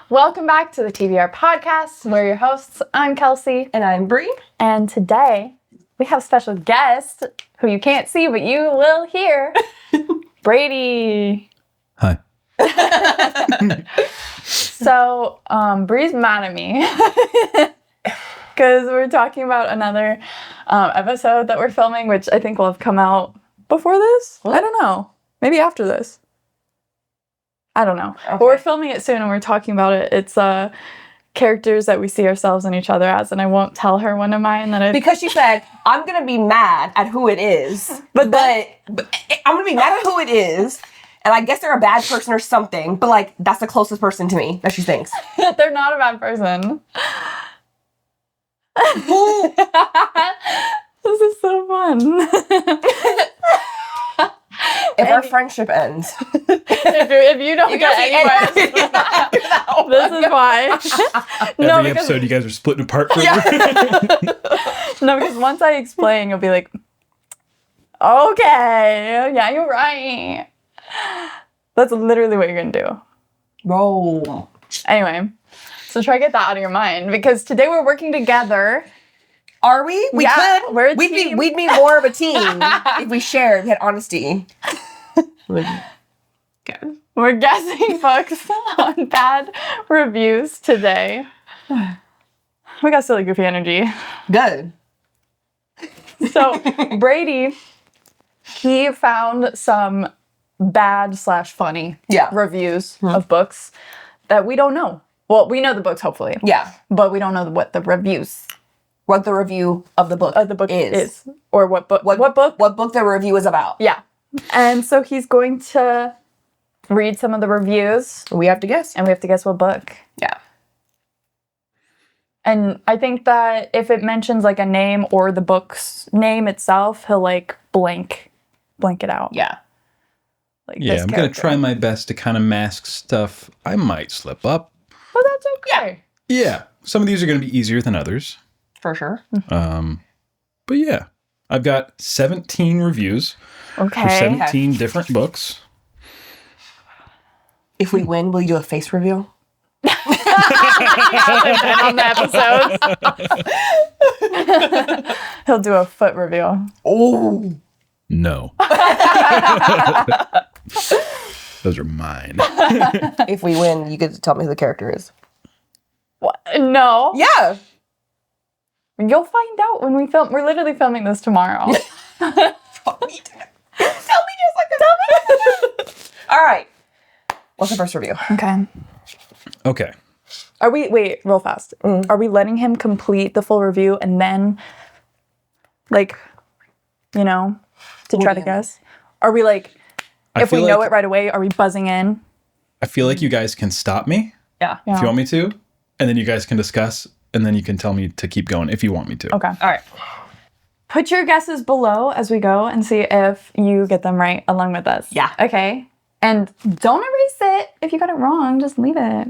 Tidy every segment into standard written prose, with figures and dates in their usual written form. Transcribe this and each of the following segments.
Welcome back to the TBR Podcast. We're your hosts. I'm Kelcie. And I'm Bree. And today we have a special guest who you can't see, but you will hear. Brady. Hi. So, Bree's mad at me because we're talking about another episode that we're filming, which I think will have come out before this. What? I don't know. Maybe after this. I don't know. Okay. But we're filming it soon and we're talking about it. It's characters that we see ourselves and each other as, and I won't tell her one of mine because she said, I'm going to be mad at who it is. But I'm going to be mad at who it is. And I guess they're a bad person or something, but like that's the closest person to me that she thinks. They're not a bad person. This is so fun. If our friendship ends. if you don't get anywhere, this is why. Every episode you guys are splitting apart forever. Yeah. No, because once I explain, you'll be like, okay, yeah, you're right. That's literally what you're going to do. Roll. Anyway, so try to get that out of your mind, because today we're working together. Are we? We could. We're a we'd team. be more of a team if we shared, we had honesty. Good. We're guessing books on bad reviews today. We got silly goofy energy. Good. So Brady, he found some bad/funny reviews of books that we don't know. Well, we know the books, hopefully. Yeah. But we don't know what the review of the book is. Or what book the review is about. Yeah. And so he's going to read some of the reviews. We have to guess. And we have to guess what book. Yeah. And I think that if it mentions like a name or the book's name itself, he'll like blank it out. Yeah. Like yeah, I'm going to try my best to kind of mask stuff. I might slip up. But that's okay. Yeah. Some of these are going to be easier than others. For sure. But yeah, I've got 17 reviews for 17 different books. If we win, will you do a face reveal? On the episodes. He'll do a foot reveal. Oh. No. Those are mine. If we win, you get to tell me who the character is. What? No. Yeah. You'll find out when we film. We're literally filming this tomorrow. Tell me just like this. All right. What's the first review? Okay. Are we, wait, real fast. Are we letting him complete the full review and then, like, to try to guess? Are we like, if we know it right away, are we buzzing in? I feel like you guys can stop me. Yeah. If you want me to. And then you guys can discuss. And then you can tell me to keep going if you want me to. Okay. All right. Put your guesses below as we go and see if you get them right along with us. Yeah. Okay. And don't erase it. If you got it wrong, just leave it.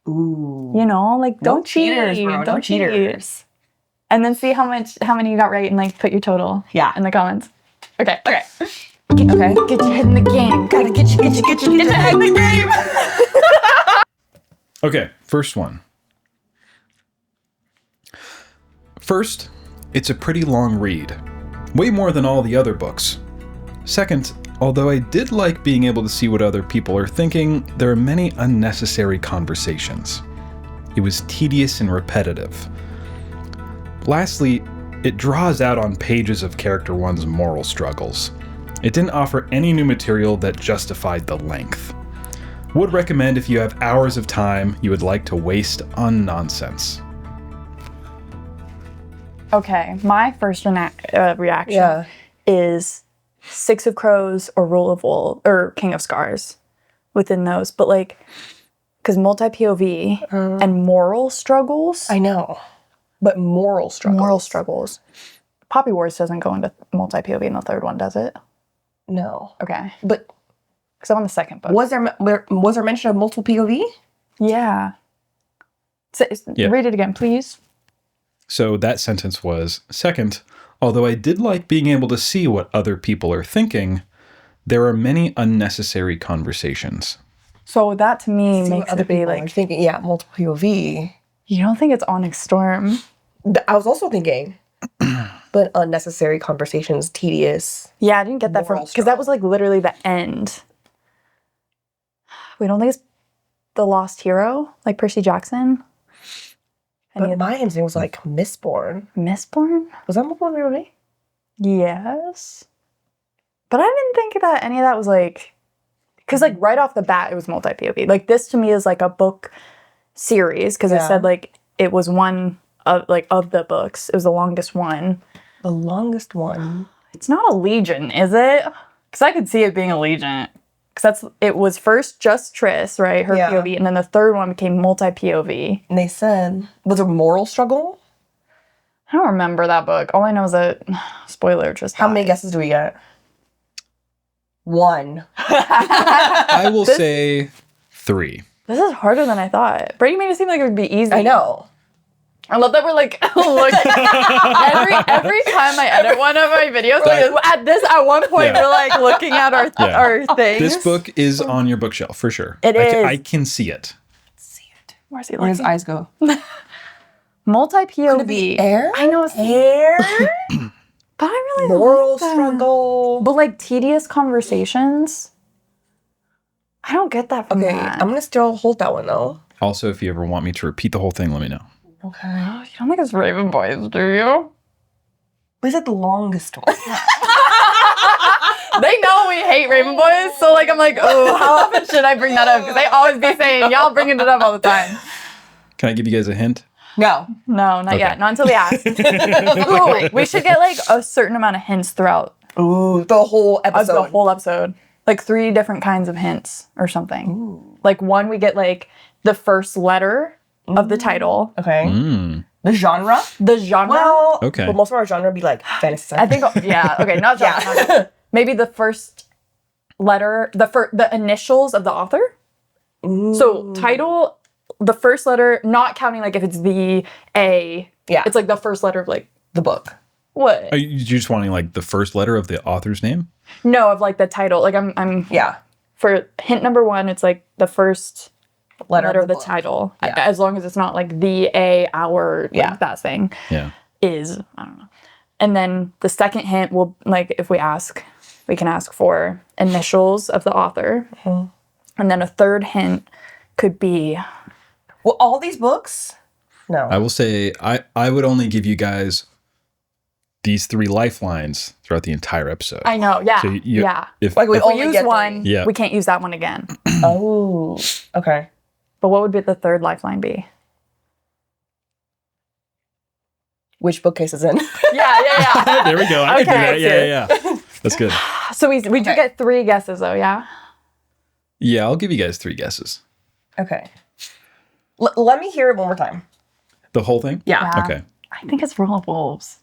Ooh. Don't cheat. Cheaters, bro. Don't cheat. Cheaters. And then see how many you got right and put your total. Yeah. In the comments. Okay. Okay. Get your head in the game. Gotta get your head in the game. Okay. First one. First, it's a pretty long read. Way more than all the other books. Second, although I did like being able to see what other people are thinking, there are many unnecessary conversations. It was tedious and repetitive. Lastly, it draws out on pages of character one's moral struggles. It didn't offer any new material that justified the length. Would recommend if you have hours of time you would like to waste on nonsense. Okay, my first reaction is Six of Crows or Rule of Wool or King of Scars within those. But because multi-POV and moral struggles. I know. But moral struggles. Poppy Wars doesn't go into multi-POV in the third one, does it? No. Okay. But because I'm on the second book. Was there mention of multiple POV? Yeah. Read it again, please. So that sentence was, second, although I did like being able to see what other people are thinking, there are many unnecessary conversations. So that to me See what makes other it be people are like, thinking. Yeah, multiple POV. you don't think it's Onyx Storm? I was also thinking, but unnecessary conversations, tedious. Yeah, I didn't get that from, Moral because that was like literally the end. We don't think it's the Lost Hero, like Percy Jackson? But my instinct was like Mistborn. Mistborn? Was that multiple POV? Yes. But I didn't think that any of that was like, because like right off the bat, it was multi-POV. Like this to me is like a book series, because it said like it was one of the books. It was the longest one. The longest one. It's not a Legion, is it? Because I could see it being a Legion. Because it was first just Triss, right? Her POV, and then the third one became multi-POV. And they said, was it moral struggle? I don't remember that book. All I know is that, spoiler, just How many guesses do we get? 1. I will say 3. This is harder than I thought. Brady made it seem like it would be easy. I know. I love that we're like looking every time I edit one of my videos. At one point we're like looking at our things. This book is on your bookshelf for sure. It is. I can see it. Where's he Where his eyes go? Multi-POV. Could it be air? I know it's Air? but I really Moral like that. struggle. But like tedious conversations. I don't get that from Okay, that. I'm gonna still hold that one though. Also, if you ever want me to repeat the whole thing, let me know. Okay. You don't think it's Raven Boys, do you? We said the longest one. They know we hate Raven Boys, so like I'm like, oh, how often should I bring that up? Because they always be saying, y'all bringing it up all the time. Can I give you guys a hint? No. No, not yet. Not until we ask. Ooh, we should get like a certain amount of hints throughout Ooh, the whole episode. the whole episode. Like 3 different kinds of hints or something. Ooh. Like one, we get like the first letter of the title. Okay. Mm. The genre? The genre. Well, Okay. But most of our genre would be like fantasy. I think, yeah, okay, not genre. Not genre. Maybe the first letter, the initials of the author. Ooh. So title, the first letter, not counting like if it's the A. Yeah. It's like the first letter of like the book. what? Are you just wanting like the first letter of the author's name? No, of like the title. Like I'm Yeah. for hint number 1, it's like the first letter of the book. title. Yeah. As long as it's not like the A, our, like that thing Yeah. is, I don't know. And then the second hint will, like if we ask, we can ask for initials of the author. Mm-hmm. And then a third hint could be, Well, all these books? No. I will say I would only give you guys these 3 lifelines throughout the entire episode. I know, yeah, So yeah. If, Like we If we only use get one, Yeah. we can't use that one again. Oh. Okay. But what would be the third lifeline be? Which bookcase is in? Yeah. there we go. I can do Okay. that. Yeah. That's good. So we do get 3 guesses though, yeah? Yeah, I'll give you guys 3 guesses. Okay. Let me hear it one more time. The whole thing? Yeah. Okay. I think it's Rule of Wolves.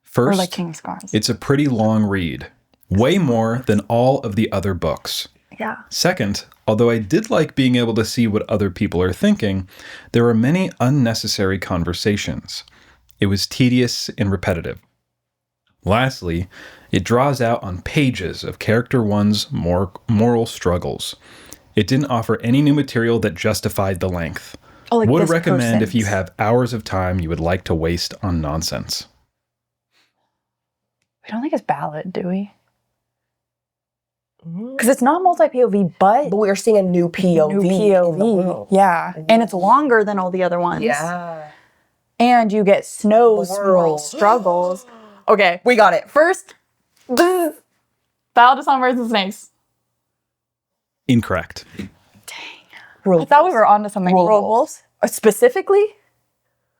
First, Or like King's Scars. it's a pretty long read. Way more than all of the other books. Yeah. Second, although I did like being able to see what other people are thinking, there were many unnecessary conversations. It was tedious and repetitive. Lastly, it draws out on pages of character 1's moral struggles. It didn't offer any new material that justified the length. Oh, like Would this recommend if you person's. have hours of time you would like to waste on nonsense. We don't think it's ballad, do we? Because it's not multi-POV, but But we are seeing a new POV. new in the POV. world. Yeah. And it's longer than all the other ones. Yeah. And you get Snow's moral Moral. struggles. Okay. We got it. First, Ballad of Songbirds and Snakes. Incorrect. I thought we were onto something. Rule of Rule of Wolves? Specifically?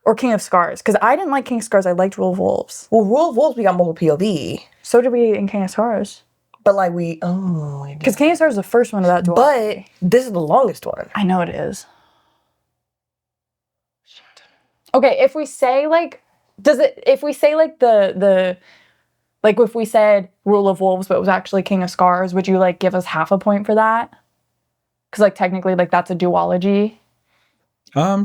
Or King of Scars? Because I didn't like King of Scars. I liked Rule of Wolves. Well, Rule of Wolves, we got multiple POV. So did we in King of Scars. But like Because King of Scars is the first one of that duel. But this is the longest one. I know it is. Okay, if we say like, if we say like like if we said Rule of Wolves, but it was actually King of Scars, would you like give us half a point for that? Because like technically like that's a duology.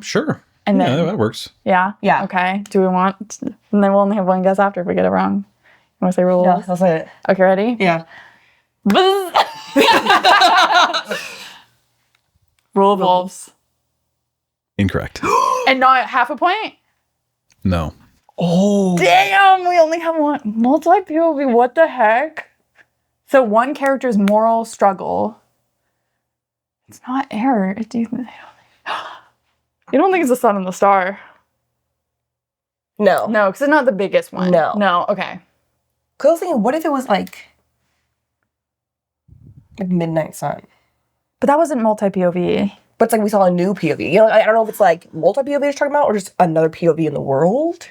Sure. And Yeah, then, that works. yeah? Yeah. Okay, do we want, and then we'll only have one guess after if we get it wrong. You want to say Rule of Yeah, Wolves? that's it. Okay, ready? Yeah. Rule of Wolves. Incorrect. And not half a point? No. Oh. Damn, we only have one. Multi-POV, what the heck? So one character's moral struggle. It's not error. Do you think it's the sun and the star? No. No, because it's not the biggest one. No. No, okay. Cause I was thinking, what if it was like Midnight Sun? But that wasn't multi-POV. But it's like we saw a new POV. You know, I don't know if it's like multi-POV you're talking about or just another POV in the world.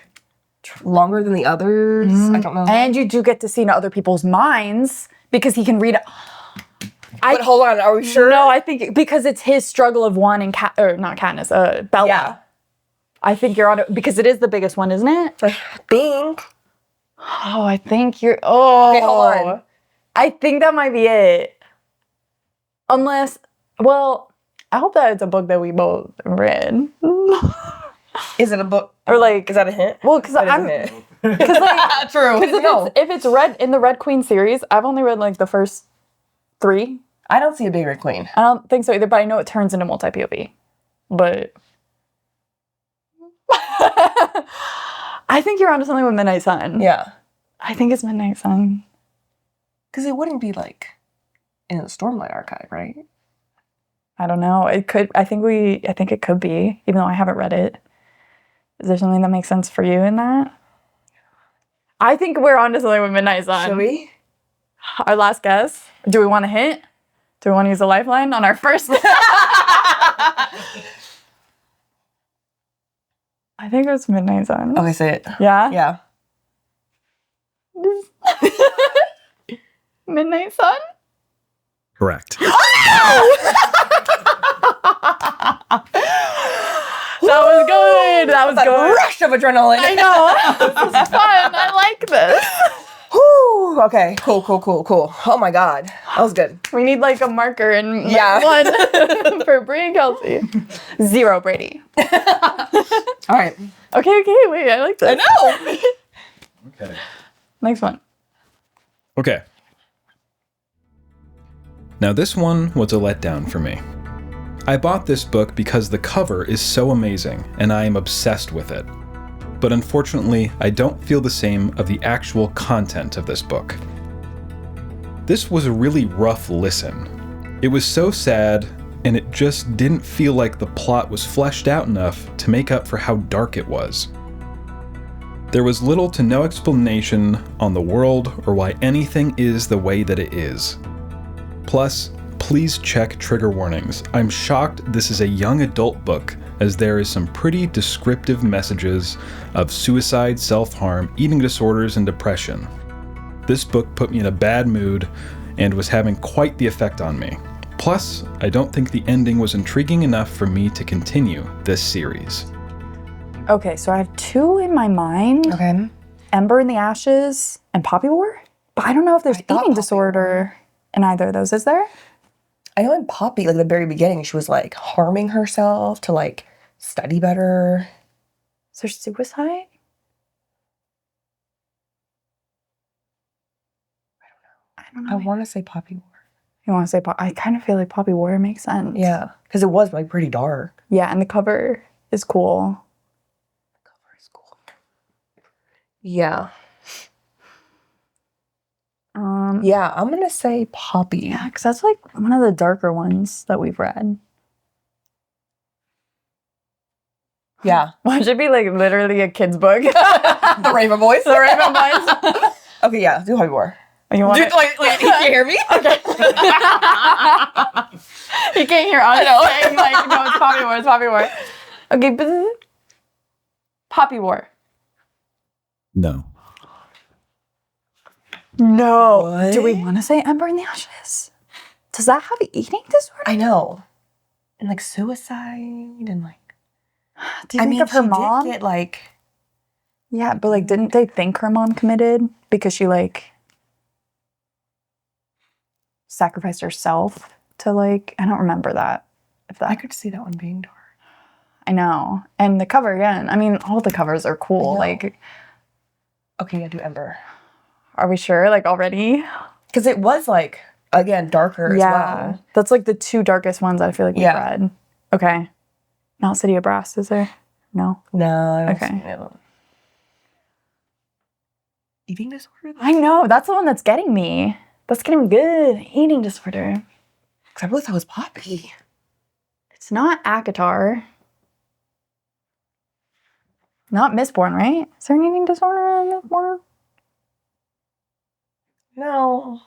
Longer than the others. I don't know. And you do get to see in other people's minds because he can read it. But hold on, are we sure? No, I think because it's his struggle of one and not Katniss, Bella. Yeah. I think you're on it because it is the biggest one, isn't it? I think. Oh, I think you're. Oh, Okay, hold on. I think that might be it. Unless, well, I hope that it's a book that we both read. Is it a book? Or like, Is that a hint? well, because That is I'm. a hint. Because like, True. if it's read in the Red Queen series, I've only read like the first 3. I don't see a big red queen. I don't think so either, but I know it turns into multi-POV. But I think you're onto something with Midnight Sun. Yeah. I think it's Midnight Sun. Because it wouldn't be like in the Stormlight archive, right? I don't know. It could. I think it could be, even though I haven't read it. Is there something that makes sense for you in that? I think we're onto something with Midnight Sun. Should we? Our last guess. Do we want a hint? Do we want to use a lifeline on our first? I think it's Midnight Sun. Okay, say it. Yeah? Yeah. Midnight Sun? Correct. That was good. That was That good. rush of adrenaline. I know. This is fun. I like this. Whew. Okay. Cool. Oh my God. That was good. We need like a marker and Yeah. one for Bree and Kelcie. 0, Brady. All right. Okay, wait, I like this. I know. Okay. Next one. Okay. Now this one was a letdown for me. I bought this book because the cover is so amazing and I am obsessed with it. But unfortunately, I don't feel the same of the actual content of this book. This was a really rough listen. It was so sad, and it just didn't feel like the plot was fleshed out enough to make up for how dark it was. There was little to no explanation on the world or why anything is the way that it is. Plus, please check trigger warnings. I'm shocked this is a young adult book, as there is some pretty descriptive messages of suicide, self-harm, eating disorders, and depression. This book put me in a bad mood and was having quite the effect on me. Plus, I don't think the ending was intriguing enough for me to continue this series. Okay, so I have 2 in my mind. Okay. Ember in the Ashes and Poppy War. But I don't know if there's thought eating Poppy disorder in either of those, is there? I know in Poppy, like at the very beginning, she was like harming herself to like study better. Is there suicide? I don't know. I want to say Poppy War. You want to say I kind of feel like Poppy War makes sense. Yeah, because it was like pretty dark. Yeah, and the cover is cool. The cover is cool. Yeah. Yeah, I'm gonna say Poppy. Yeah, because that's like one of the darker ones that we've read. Yeah. Well, it should be like literally a kid's book. The Raven Boys. The Raven Boys. Okay, yeah, do Poppy War. You want Dude, wait, you can hear me? Okay. You can't hear us saying like, no, it's Poppy War, it's Poppy War. Okay, but Poppy War. No. No. What? Do we want to say Ember in the Ashes? Does that have eating disorder? I know. And like suicide and like. Do you think of her mom? Did get like. Yeah, but like, didn't they think her mom committed because she like sacrificed herself to like? I don't remember that. If that I could see that one being dark. I know, and the cover again. I mean, all the covers are cool. I know. Like, Okay, yeah, do Ember. are we sure? Like already? Because it was like again, darker as well. That's like the two darkest ones I feel like we've read. Okay. Not City of Brass, is there? No. No, I don't Okay. see it. Eating disorder? I know. That's the one that's getting me. That's getting me good. Eating disorder. Because I really thought it was Poppy. It's not Akatar. Not Mistborn, right? Is there an eating disorder in Mistborn? No.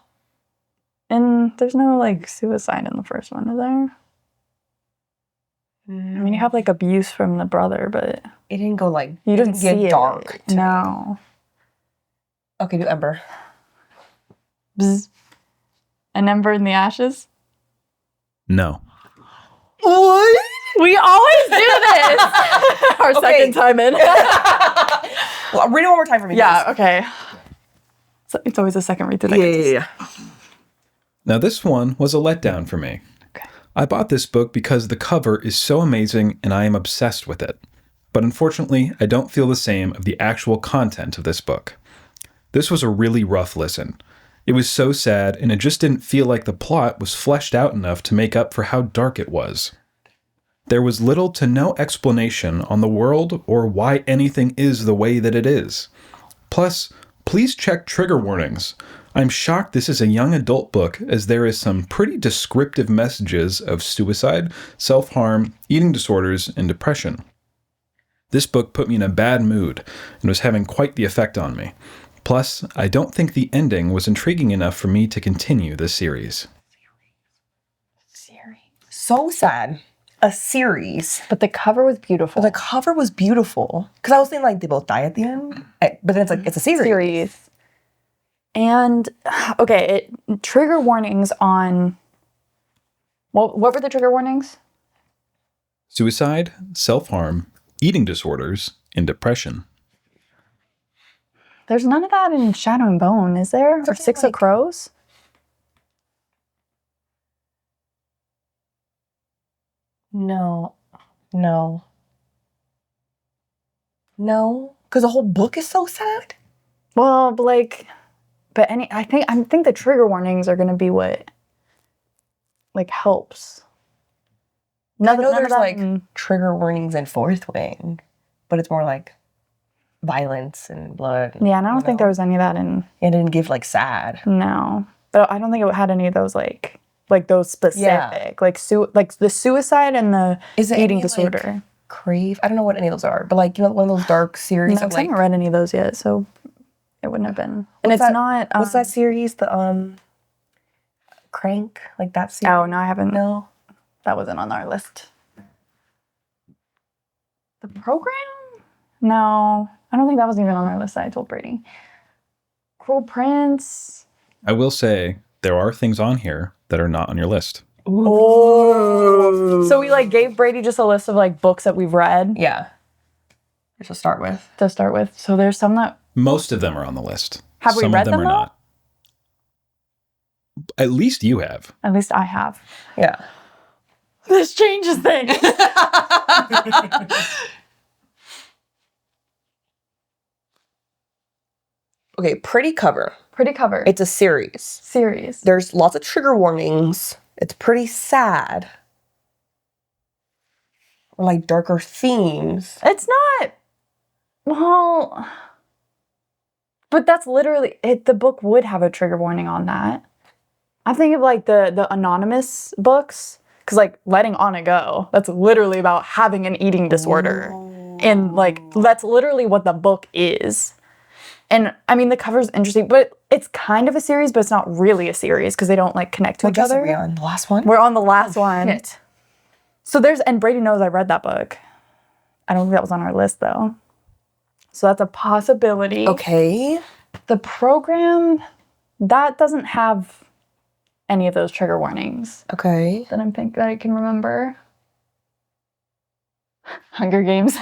And there's no, like, suicide in the first one, is there? I mean, you have, like, abuse from the brother, but... It didn't go, like... You didn't see get it. dark. No. Okay, do Ember. Bzz. An Ember in the Ashes? No. What? We always do this! Our second time in. Well, read it one more time for me. Yeah, please. okay. So it's always a second read through. Yeah. Now, this one was a letdown for me. Okay. I bought this book because the cover is so amazing and I am obsessed with it. But unfortunately, I don't feel the same of the actual content of this book. This was a really rough listen. It was so sad, and it just didn't feel like the plot was fleshed out enough to make up for how dark it was. There was little to no explanation on the world or why anything is the way that it is. Plus, please check trigger warnings. I'm shocked this is a young adult book, as there is some pretty descriptive messages of suicide, self-harm, eating disorders, and depression. This book put me in a bad mood and was having quite the effect on me. Plus, I don't think the ending was intriguing enough for me to continue this series. So sad. A series. But the cover was beautiful. But the cover was beautiful. Because I was thinking, like, they both die at the end. But then it's like, it's a series. And, okay, trigger warnings on... What were the trigger warnings? Suicide, self-harm, eating disorders, and depression. There's none of that in Shadow and Bone, is there? Or Six of Crows? No. Because the whole book is so sad. Well, I think the trigger warnings are going to be what, like, helps. I know there's, like, trigger warnings in Fourth Wing, but it's more like violence and blood. Yeah, and I don't think there was any of that in... It didn't give, like, sad. No. But I don't think it had any of those, like those specific. Like the suicide and the eating disorder. Like, Crave? I don't know what any of those are, but, like, you know, one of those dark series. No, I haven't read any of those yet, so it wouldn't have been. And it's not... what's that series? The, Crank? Like, that series? Oh, no, I haven't. No. That wasn't on our list. The program? No. I don't think that was even on our list that I told Brady. Cruel Prince. I will say, there are things on here that are not on your list. Oh. So we, like, gave Brady just a list of, like, books that we've read. Yeah. To start with. So there's some that... Most of them are on the list. Have we read them, Some of them are though? not. At least you have. At least I have. Yeah. This changes things. Okay, pretty cover. Pretty cover. It's a series. There's lots of trigger warnings. It's pretty sad. Or like darker themes. It's not... Well... But that's literally... The book would have a trigger warning on that. I'm thinking of, like, the anonymous books. Because, like, Letting Anna Go, that's literally about having an eating disorder. And, like, that's literally what the book is. And, I mean, the cover's interesting, but it's kind of a series, but it's not really a series because they don't, like, connect to each other. Are we on the last one? We're on the last one. Shit. So and Brady knows I read that book. I don't think that was on our list, though. So that's a possibility. Okay. The program, that doesn't have any of those trigger warnings. Okay. That I can remember. Hunger Games.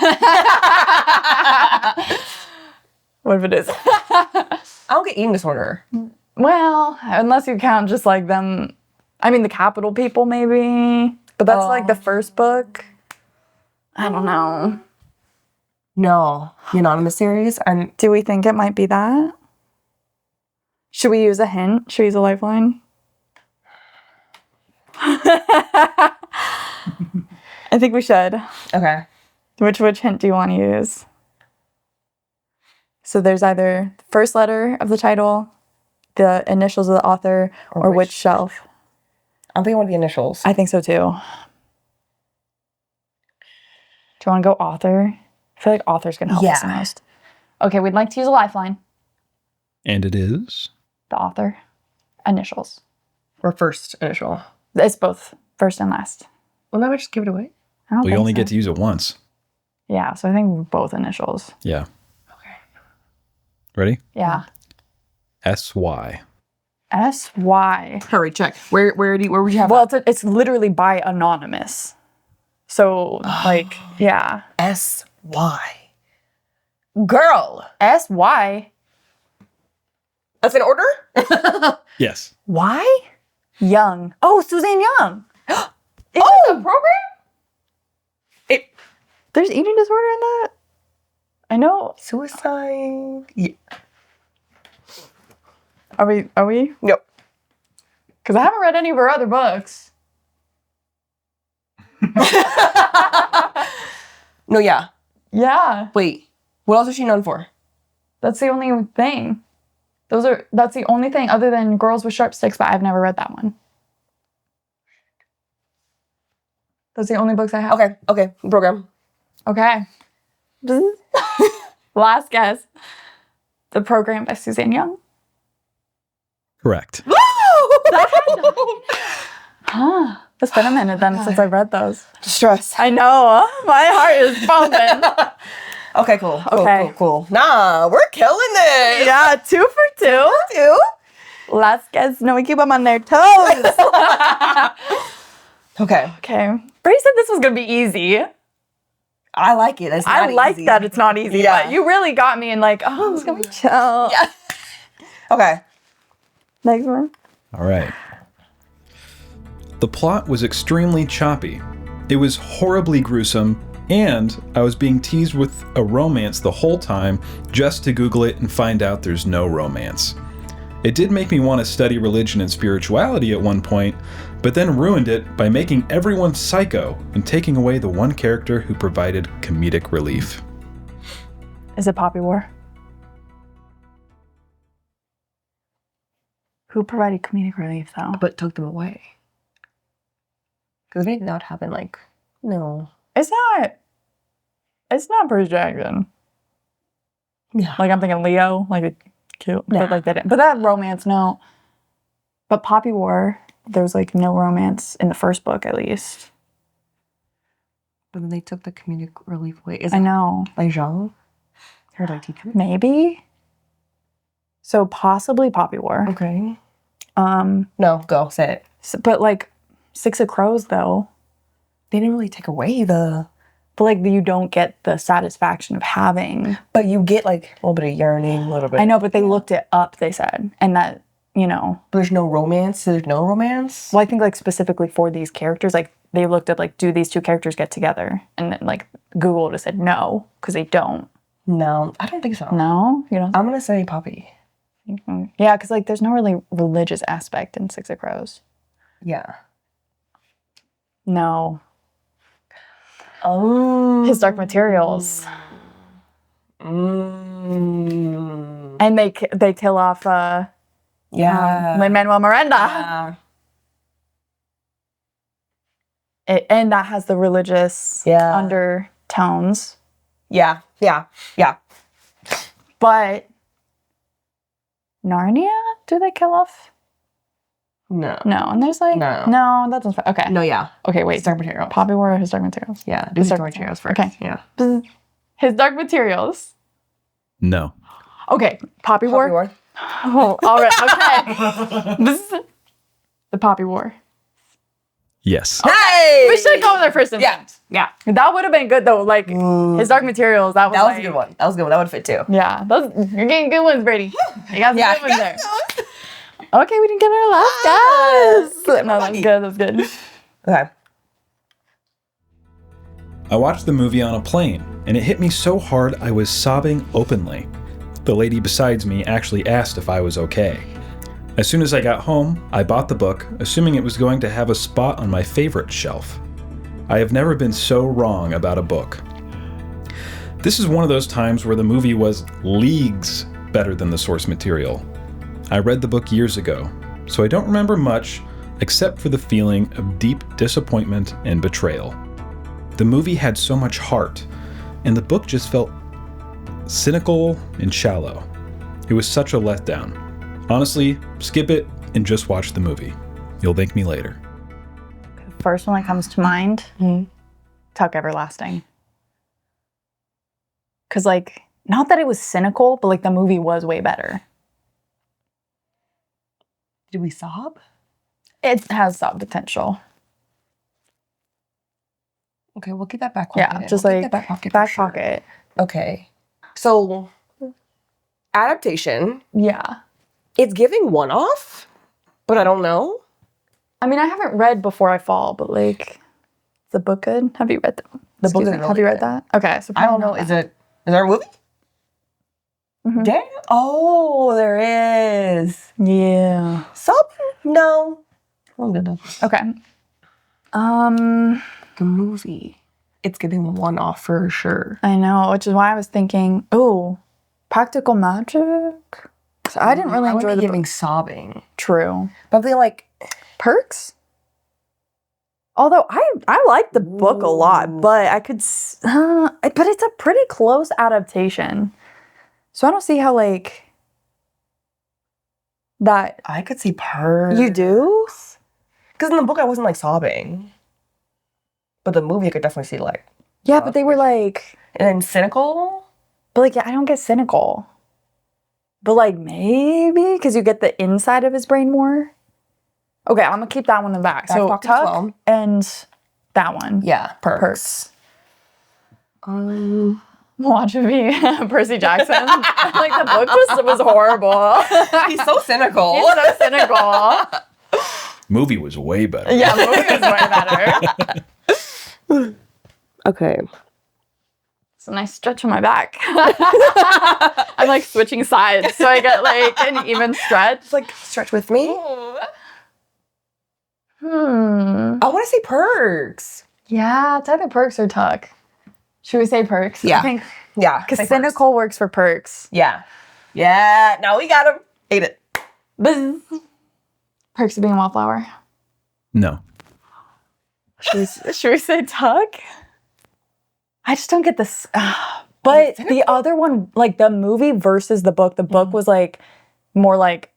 What if it is? I don't get eating disorder. Well, unless you count just like them. I mean, the Capital People, maybe. But that's like the first book. I don't know. No. The Anonymous series? Do we think it might be that? Should we use a hint? Should we use a lifeline? I think we should. Okay. Which hint do you want to use? So there's either the first letter of the title, the initials of the author, or which shelf. I'm thinking one of the initials. I think so too. Do you want to go author? I feel like author's going to help us the most. Okay, we'd like to use a lifeline. And it is? The author. Initials. Or first initial. It's both first and last. Well, now we just give it away. I don't We think only so. get to use it once. Yeah, so I think both initials. Yeah. Okay. Ready? Yeah. S-Y. S-Y. Hurry, check. Where would you have Well, it's literally by anonymous. So, like, yeah. S-Y. Girl. S-Y. That's in order? Yes. Why? Young. Oh, Suzanne Young. Is this a program? There's eating disorder in that? I know. Suicide. Yeah. Are we? Yep. Because I haven't read any of her other books. No, yeah. Yeah. Wait. What else is she known for? That's the only thing. That's the only thing other than Girls with Sharp Sticks, but I've never read that one. That's the only books I have. Okay. Program. Okay. Last guess. The Program by Suzanne Young. Correct. Huh. It's been a minute then since I've read those. Stress. I know. My heart is pumping. Okay, cool. Okay. Cool. Nah, we're killing this. Yeah, 2 for 2. 2. Last guess. No, we keep them on their toes. Okay. Okay. Bree said this was going to be easy. I like it. It's not I like easy. that it's not easy, Yeah. but you really got me in like, oh, it's going to be chill. Yeah. Okay. Next one. All right. The plot was extremely choppy. It was horribly gruesome, and I was being teased with a romance the whole time just to Google it and find out there's no romance. It did make me want to study religion and spirituality at one point, but then ruined it by making everyone psycho and taking away the one character who provided comedic relief. Is it Poppy War? Who provided comedic relief, though? But took them away. Because maybe that would happen, like, no. It's not Bruce Jackson. Yeah. Like, I'm thinking Leo, like, a cute. Yeah. But, like, they didn't. But that romance, no. But Poppy War, there was, like, no romance in the first book, at least. But then they took the comedic relief away. Is I it know. like Jean? Or like TP? Maybe. So, possibly Poppy War. Okay. No, go, say it. But, like, Six of Crows, though. They didn't really take away the... But, like, you don't get the satisfaction of having. But you get, like, a little bit of yearning, a little bit... I know, but they looked it up, they said. And that, you know. But there's no romance? There's no romance? Well, I think, like, specifically for these characters, like, they looked at, like, do these two characters get together? And then, like, Google just said no, because they don't. No, I don't think so. No? You don't? I'm going to say Poppy. Yeah, because, like, there's no really religious aspect in Six of Crows. Yeah. No. Oh. His Dark Materials. Mm. And they kill off Lin-Manuel Miranda. Yeah. And that has the religious undertones. Yeah. But Narnia, do they kill off? No. No, and there's like no, that doesn't. Okay. No, yeah. Okay, wait. His Dark Materials. Poppy War or His Dark Materials? Yeah, do His Dark Materials first. Okay. Yeah. His Dark Materials. No. Okay, Poppy War. Oh, all right. Okay. This is the Poppy War. Yes. Hey! We should go with our first instinct. Yeah. That would have been good though. Like His Dark Materials. That was a good one. That was a good one. That would fit too. Yeah, you're getting good ones, Brady. You got some good ones there. Okay, we didn't get our last guess. No, that's good. That's good. Okay. I watched the movie on a plane, and it hit me so hard I was sobbing openly. The lady beside me actually asked if I was okay. As soon as I got home, I bought the book, assuming it was going to have a spot on my favorite shelf. I have never been so wrong about a book. This is one of those times where the movie was leagues better than the source material. I read the book years ago, so I don't remember much except for the feeling of deep disappointment and betrayal. The movie had so much heart, and the book just felt cynical and shallow. It was such a letdown. Honestly, skip it and just watch the movie. You'll thank me later. The first one that comes to mind, Tuck Everlasting. Because, like, not that it was cynical, but, like, the movie was way better. Did we sob? It has sob potential. Okay, we'll get that back pocket. Yeah, just like back pocket. back pocket. Okay. So, adaptation. Yeah. It's giving one-off, but I don't know. I mean, I haven't read Before I Fall, but like, is the book good? Have you read the book? Have you read that? Okay, so I don't know. Is there a movie? Mm-hmm. Damn. Oh, there is. Yeah. No. I'm good though. Okay. The movie. It's giving one-off for sure. I know, which is why I was thinking, oh, Practical Magic. So I didn't really enjoy the giving book. sobbing. True. But I feel like Perks. Although I like the book a lot, but I could, but it's a pretty close adaptation. So I don't see how like that. I could see Perks. You do? Because in the book I wasn't like sobbing. But the movie I could definitely see like. Yeah, but they were like. And then cynical? But like, yeah, I don't get cynical. But like, maybe because you get the inside of his brain more. Okay, I'm gonna keep that one in the back. So Tuck and that one. Yeah, Perks. Watching me, Percy Jackson. Like the book was horrible. He's so cynical. He's so cynical. Movie was way better. Yeah, the movie was way better. Okay. It's a nice stretch on my back. I'm like switching sides, so I get like an even stretch. Like stretch with me. I want to say Perks. Yeah, it's either Perks or Tuck. Should we say Perks? Yeah. I think. Yeah. Because cynical works for Perks. Yeah. Yeah. Now we got him. Ate it. Buzz. Perks of being a wallflower. No. Should we say Tuck? I just don't get this. But the other one, like the movie versus the book was like more like,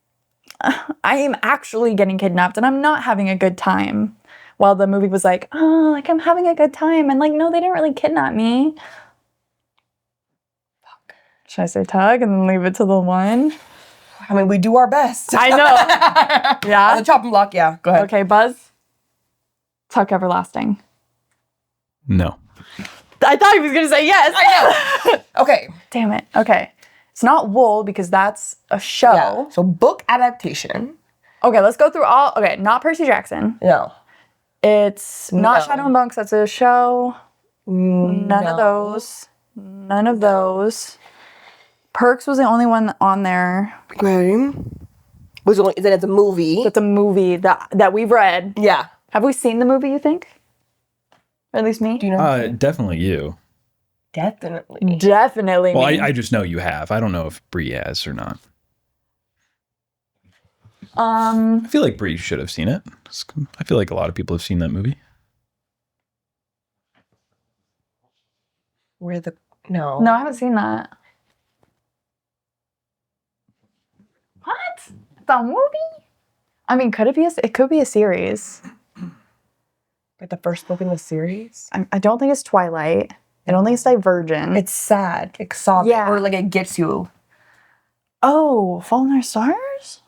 I am actually getting kidnapped and I'm not having a good time. While the movie was like, oh, like I'm having a good time. And like, no, they didn't really kidnap me. Fuck. Should I say Tug and then leave it to the one? I mean, we do our best. I know. Yeah. On the chopping block, yeah. Go ahead. Okay, Buzz. Tuck Everlasting. No. I thought he was going to say yes. I know. Okay. Damn it. Okay. It's not Wool because that's a show. Yeah. So book adaptation. Okay, let's go through all. Okay, not Percy Jackson. No. It's not Shadow and Bones. That's a show. None of those. None of those. Perks was the only one on there. Okay. Is it as a movie? That's a movie that we've read. Yeah. Have we seen the movie, you think? Or at least me? Do you know? Definitely you. Definitely. Definitely Well, me. I just know you have. I don't know if Bree has or not. I feel like Bree should have seen it. I feel like a lot of people have seen that movie. No, I haven't seen that. What? The movie? I mean, it could be a series. Like the first book in the series? I don't think it's Twilight. I don't think it's Divergent. It's sad. Like sobbing. Yeah. Or like it gets you. Oh, Fault in Our Stars?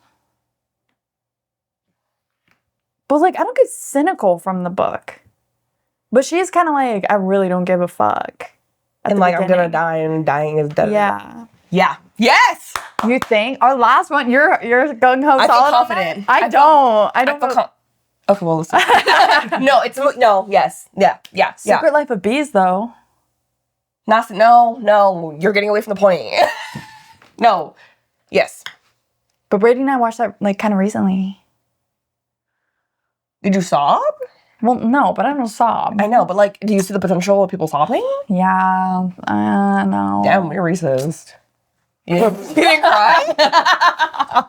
But like, I don't get cynical from the book. But she's kind of like, I really don't give a fuck. And like, I'm gonna die and dying is better. Yeah. Yeah. Yes! You think? Our last one, you're gung-ho I feel solid on confident. that? I don't. Okay, well, listen. No, yes. Yeah. Secret Life of Bees, though. No, you're getting away from the point. No. Yes. But Brady and I watched that like kind of recently. Did you sob? Well, no, but I don't sob. I know, but like, do you see the potential of people sobbing? Yeah, no. Damn, you're racist. You didn't cry?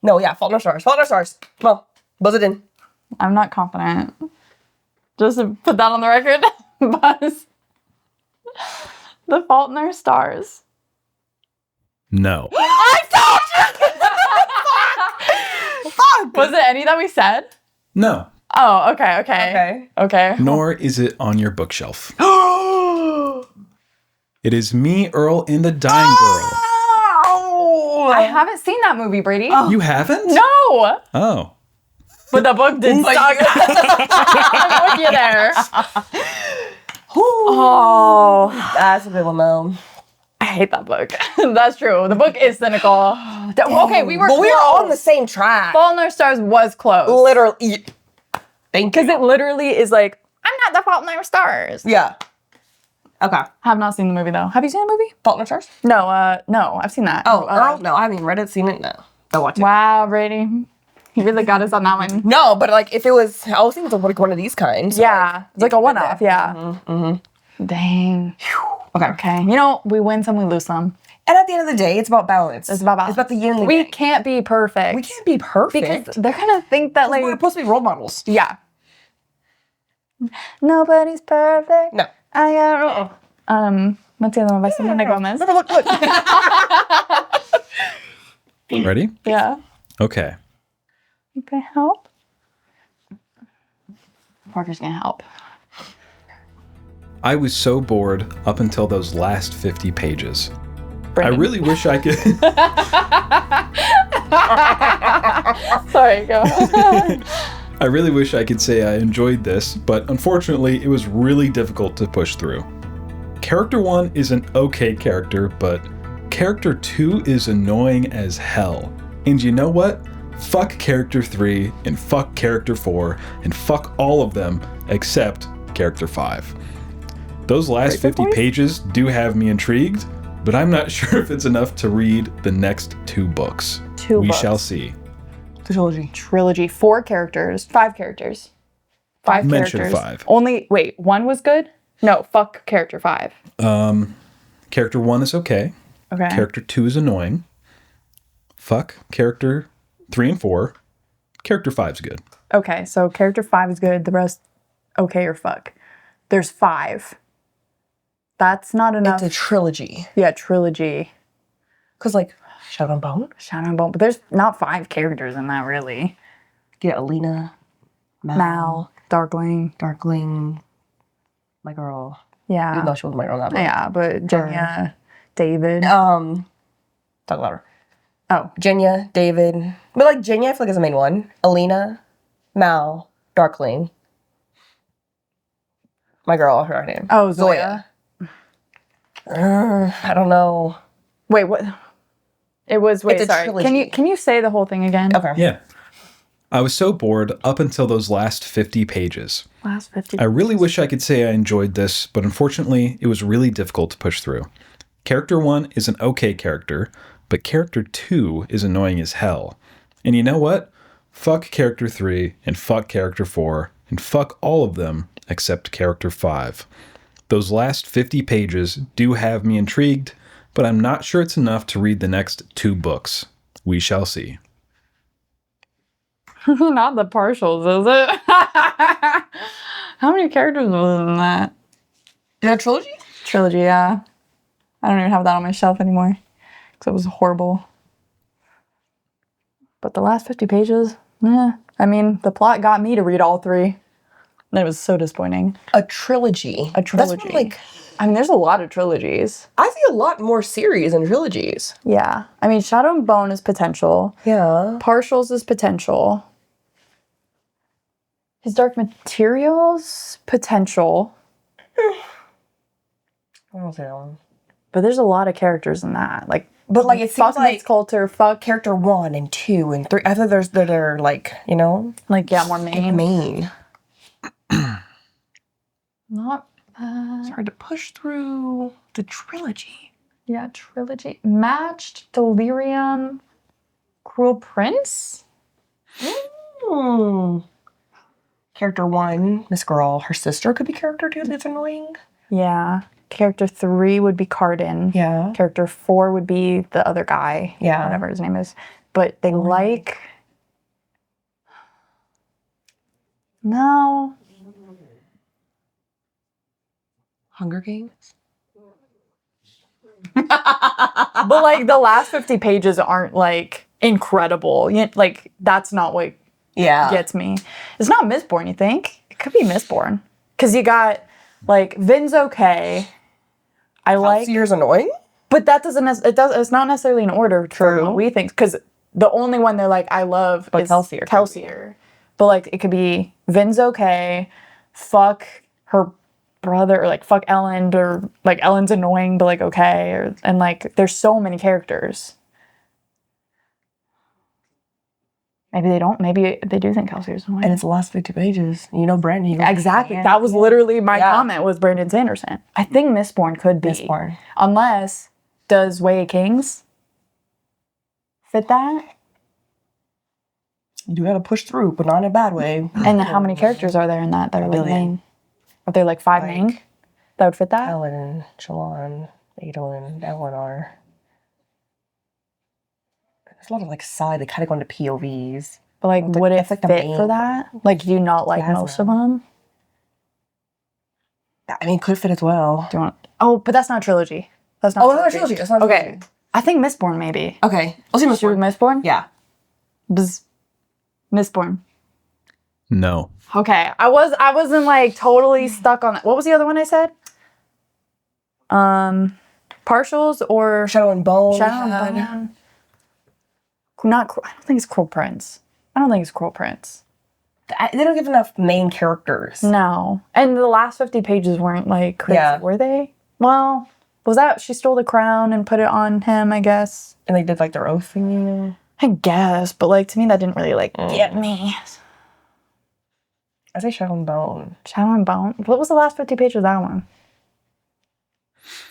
No, yeah, Fault in Our Stars. Fault in Our Stars. Come on, buzz it in. I'm not confident. Just to put that on the record, Buzz. The Fault in Our Stars. No. I told you! Fuck! Was it any that we said? No. Oh, okay. Nor is it on your bookshelf. It is Me, Earl, and the Dying Girl. I haven't seen that movie, Brady. You haven't? No! Oh. But the book did suck. I'm with you there. Oh. That's a good one, though. I hate that book. That's true. The book is cynical. Okay, we were But we were close. on the same track. Fault in Our Stars was close. Literally. Thank you. Because it literally is like, I'm not the Fault in Our Stars. Yeah. Okay. Have not seen the movie though. Have you seen the movie? Fault in Our Stars? No, I've seen that. Oh, Earl? No, I haven't even read it, seen it. No. Don't watch it. Wow, Brady. You really got us on that one. No, but like if it was, I was thinking it was like one of these kinds. Yeah. It's like a one-off, yeah. Mm-hmm. Dang. Okay. Okay. You know, we win some, we lose some. And at the end of the day, it's about balance. It's about balance. It's about the yin and We yang. can't be perfect. We can't be perfect. Because they're gonna think that We're like, supposed to be role models. yeah. Nobody's perfect. No. I got what's the other one by Selena Gomez? Look. Ready? Yeah. Okay. You can help. Parker's gonna help. I was so bored up until those last 50 pages. Brandon. I really wish I could. Sorry, go. I really wish I could say I enjoyed this, but unfortunately, it was really difficult to push through. Character 1 is an okay character, but Character 2 is annoying as hell. And you know what? Fuck Character 3, and fuck Character 4, and fuck all of them except Character 5. Those last 50 pages do have me intrigued, but I'm not sure if it's enough to read the next 2 books. We shall see. The Trilogy. 4 characters. 5 characters. 5 Mention characters. 5. Only, wait, 1 was good? No, fuck character 5. Character 1 is okay. Okay. Character 2 is annoying. Fuck Character 3 and 4. Character 5 is good. Okay, so character 5 is good. The rest, okay or fuck. There's 5. That's not enough. It's a trilogy. Yeah, trilogy. Because like, Shadow and Bone. Shadow and Bone. But there's not 5 characters in that, really. Get Alina, Mal, Darkling. My girl. Yeah. Even though she was my girl, not Yeah, but Jenya, David. talk louder. Oh. Jenya, David. But like Jenya, I feel like is the main one. Alina, Mal, Darkling. My girl, I forgot her name. Oh, Zoya. I don't know. Wait, what? It was, wait, It's a sorry. trilogy. Can you say the whole thing again? Okay. Yeah. I was so bored up until those last 50 pages. Last 50. I really wish I could say I enjoyed this, but unfortunately, it was really difficult to push through. Character 1 is an okay character, but Character 2 is annoying as hell. And you know what? Fuck Character 3, and fuck Character 4, and fuck all of them except Character 5. Those last 50 pages do have me intrigued, but I'm not sure it's enough to read the next 2 books. We shall see. Not the partials, is it? How many characters was in that? Is that a trilogy? Trilogy, yeah. I don't even have that on my shelf anymore. Because it was horrible. But the last 50 pages, I mean, the plot got me to read all 3. And it was so disappointing. A trilogy. A trilogy. That's more like, I mean, there's a lot of trilogies. I see a lot more series than trilogies. Yeah. I mean, Shadow and Bone is potential. Yeah. Partials is potential. His Dark Materials, potential. I don't say that one. But there's a lot of characters in that. Like, But like it seems fuck like Miss Coulter, fuck. character 1 and 2 and 3. I thought they're like, you know, Like, yeah, more main. main. Not It's hard to push through the trilogy. Yeah, trilogy. Matched, Delirium, Cruel Prince? Character 1, Miss Girl. Her sister could be character 2 that's annoying. Yeah. Character 3 would be Cardin. Yeah. Character 4 would be the other guy. Yeah. Whatever his name is. But they like... No. Hunger Games? But like the last 50 pages aren't like incredible. Like that's not what gets me. It's not Mistborn, you think? It could be Mistborn. Because you got like Vin's okay. I like Kelsier's annoying? But that doesn't it's not necessarily in order from what we think. Because the only one they're like, I love is Kelcier. But like it could be Vin's okay, fuck her brother, or like fuck Ellen, or like Ellen's annoying but like okay, and like there's so many characters. Maybe they do think Kelsier's annoying. And it's the last 50 pages. You know Brandon. Exactly. That was literally my comment with Brandon Sanderson. I think Mistborn could be. Mistborn. Unless, does Way of Kings fit that? You do gotta push through, but not in a bad way. And then how many characters are there in that are like main? Are there like 5 main that would fit that? Ellen, Shalon, Adolin, Eleanor. There's a lot of like side, they kind of go into POVs. But like, would it fit for that? Like, do you not like most of them? I mean, could fit as well. Do you want? Oh, but that's not a trilogy. That's not. Oh, that's not a trilogy. That's not a trilogy. Okay, I think Mistborn maybe. Okay, let's see Mistborn. Mistborn? Yeah. Mistborn. No. Okay, I wasn't like totally stuck on that. What was the other one I said? Partials or Shadow and Bone. Shadow and Bone. I don't think it's Cruel Prince. I don't think it's Cruel Prince. They don't give enough main characters. No, and the last 50 pages weren't like crazy, were they? Well, was that she stole the crown and put it on him? I guess. And they did like their oath thing. I guess, but like to me that didn't really like get me. I say Shadow and Bone. Shadow and Bone. What was the last 50 pages of that one?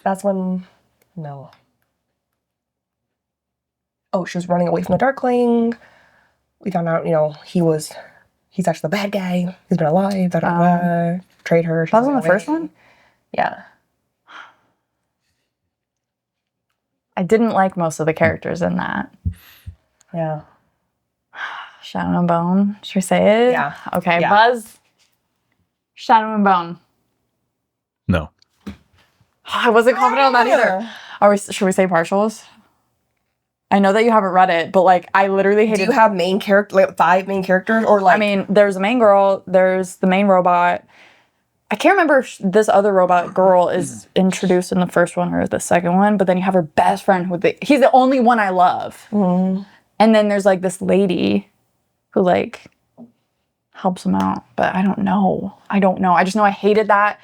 That's when... No. Oh, she was running away from the Darkling. We found out, he's actually the bad guy. He's been alive. Betrayed her. That was on the first one? Yeah. I didn't like most of the characters in that. Yeah. Shadow and Bone. Should we say it? Yeah. Okay, yeah. Buzz. Shadow and Bone. No. I wasn't confident on that either. Should we say partials? I know that you haven't read it, but like I literally hated. Do you have main character, like 5 main characters, or like? I mean, there's a main girl. There's the main robot. I can't remember if this other robot girl is introduced in the first one or the second one, but then you have her best friend he's the only one I love. Mm-hmm. And then there's like this lady who like helps him out, but I don't know. I just know I hated that.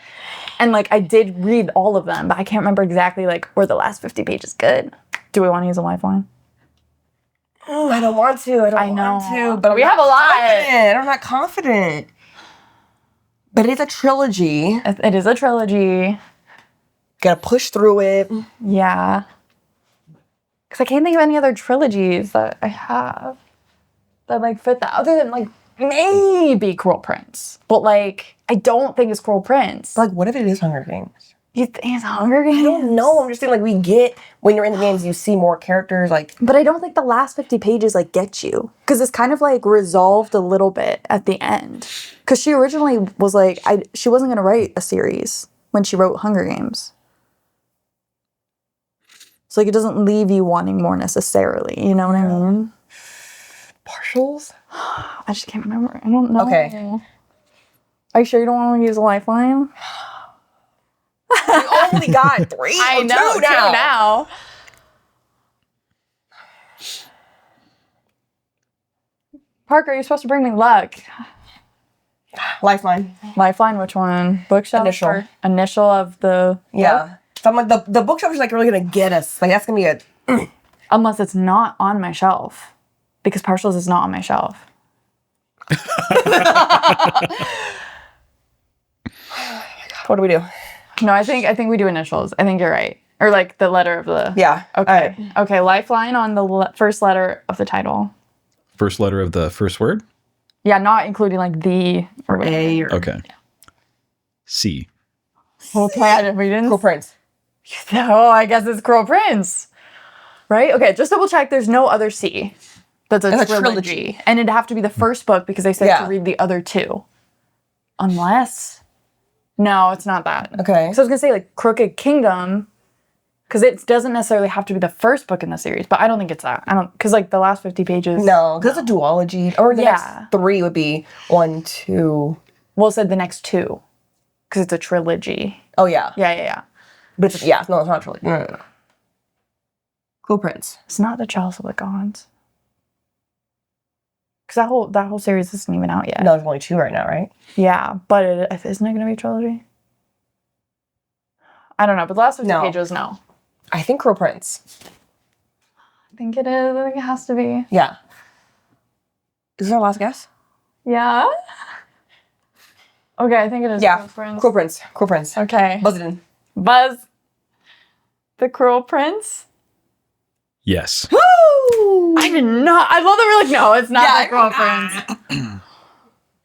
And like I did read all of them, but I can't remember exactly like were the last 50 pages good. Do we want to use a lifeline? Oh, I don't want to. I know. Want to, but we have a lot. I'm not confident. But it's a trilogy. It is a trilogy. Gotta push through it. Yeah. Because I can't think of any other trilogies that I have that like fit that, other than like maybe Cruel Prince. But like, I don't think it's Cruel Prince. Like, what if it is Hunger Games? You think it's Hunger Games? I don't know. I'm just saying, like, when you're in the games, you see more characters, like... But I don't think the last 50 pages, like, get you. Because it's kind of, like, resolved a little bit at the end. Because she originally was, like, she wasn't going to write a series when she wrote Hunger Games. So, like, it doesn't leave you wanting more necessarily. You know what I mean? Partials? I just can't remember. I don't know. Okay. Are you sure you don't want to use a lifeline? We only got 3. I know, 2 now. Parker, you're supposed to bring me luck. Lifeline. Lifeline, which one? Bookshelf? Initial. Initial of the... Yeah. So I'm like, the bookshelf is like really going to get us. Like, that's going to be a... Unless it's not on my shelf. Because partials is not on my shelf. What do we do? No, I think we do initials. I think you're right. Or like the letter of the... Yeah. Okay. Okay, lifeline on the first letter of the title. First letter of the first word? Yeah, not including like the... Or A or... Okay. C. Okay, we didn't... Cruel Prince. Oh, I guess it's Cruel Prince. Right? Okay, just double check. There's no other C. That's a trilogy. And it'd have to be the first book because they said to read the other two. Unless... No, it's not that. Okay. So I was going to say like Crooked Kingdom... Because it doesn't necessarily have to be the first book in the series, but I don't think it's that. Because like the last 50 pages... No, because it's a duology. Or the next 3 would be 1, 2... Well, it said the next 2. Because it's a trilogy. Oh, yeah. Yeah. But it's not a trilogy. No. Cruel Prince. It's not the Chalice of the Gods. Because that whole series isn't even out yet. No, there's only 2 right now, right? Yeah, but isn't it going to be a trilogy? I don't know, but the last 50 pages, no. I think Cruel Prince. I think it is. I think it has to be. Yeah. Is this our last guess? Yeah. Okay, I think it is Cruel Prince. Cruel Prince. Cruel Prince. Okay. Buzz it in. Buzz. The Cruel Prince? Yes. Woo! I did not. I love that we're like, no, it's not the Cruel Prince.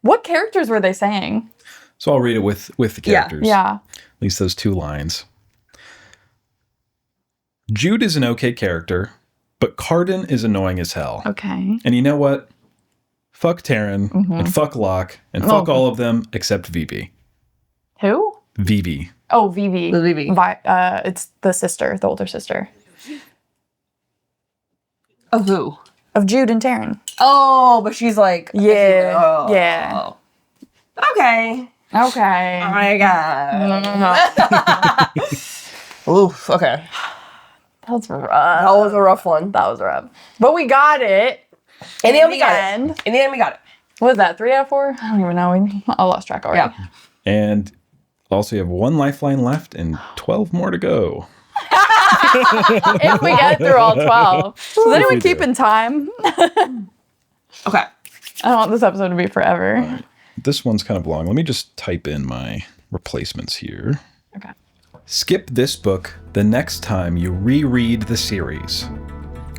What characters were they saying? So I'll read it with the characters. Yeah. At least those 2 lines. Jude is an okay character, but Carden is annoying as hell. Okay. And you know what? Fuck Taryn, and fuck Locke, and fuck all of them except Vivi. Who? Vivi. Oh, Vivi. Who's Vivi? It's the sister, the older sister. Of who? Of Jude and Taryn. Oh, but she's like... Yeah. Okay. Okay. Oh my god. Oof, okay. That's rough. That was a rough one. That was rough. But we got it. In the end, we got it. In the end, we got it. What was that, 3 out of 4? I don't even know. I lost track already. Yeah. And also you have 1 lifeline left and 12 more to go. If we get through all 12. Does anyone keep in time? Okay. I don't want this episode to be forever. Right. This one's kind of long. Let me just type in my replacements here. Okay. Skip this book the next time you reread the series.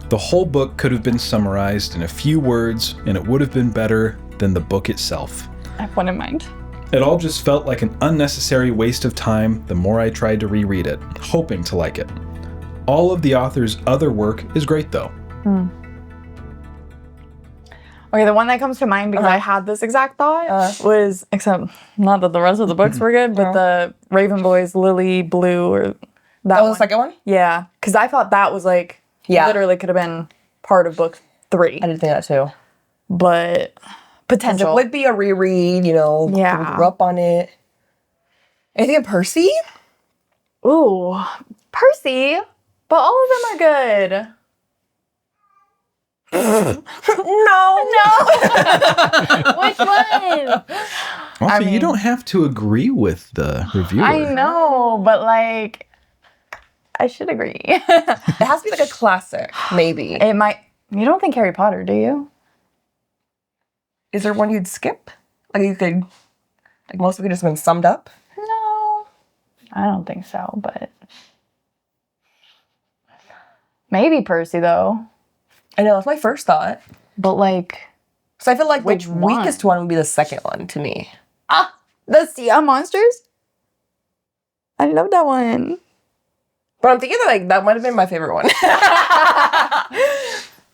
The whole book could have been summarized in a few words, and it would have been better than the book itself. I have one in mind. It all just felt like an unnecessary waste of time the more I tried to reread it, hoping to like it. All of the author's other work is great, though. Okay, the one that comes to mind because I had this exact thought was, except not that the rest of the books were good, but the Raven Boys, Lily, Blue, or that was the second one? Yeah, because I thought that was like, literally could have been part of book 3. I did think that too. But potential. It would be a reread, you know. Yeah. We grew up on it. Anything in Percy? Ooh, Percy, but all of them are good. No. Which one? Also, you don't have to agree with the reviewer. I know, but like, I should agree. It has to be like a classic, maybe. It might. You don't think Harry Potter, do you? Is there one you'd skip? Like you could, like most of it just been summed up? No, I don't think so, but maybe Percy though. I know, that's my first thought. But like, so I feel like which the weakest one would be the second one to me. The Sea Monsters? I love that one. But I'm thinking that like that might have been my favorite one.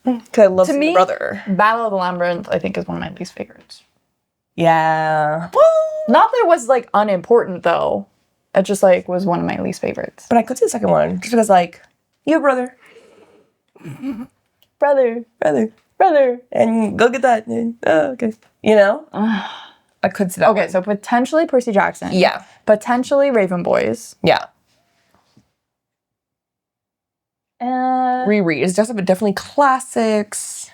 Because I love the brother. Battle of the Labyrinth, I think, is one of my least favorites. Yeah. Not that it was like unimportant though. It just like was one of my least favorites. But I could see the second one just because like, you brother. Brother. And go get that. Oh, okay. You know? I could see that. Okay, so potentially Percy Jackson. Yeah. Potentially Raven Boys. Yeah. And Reread. It's just definitely classics.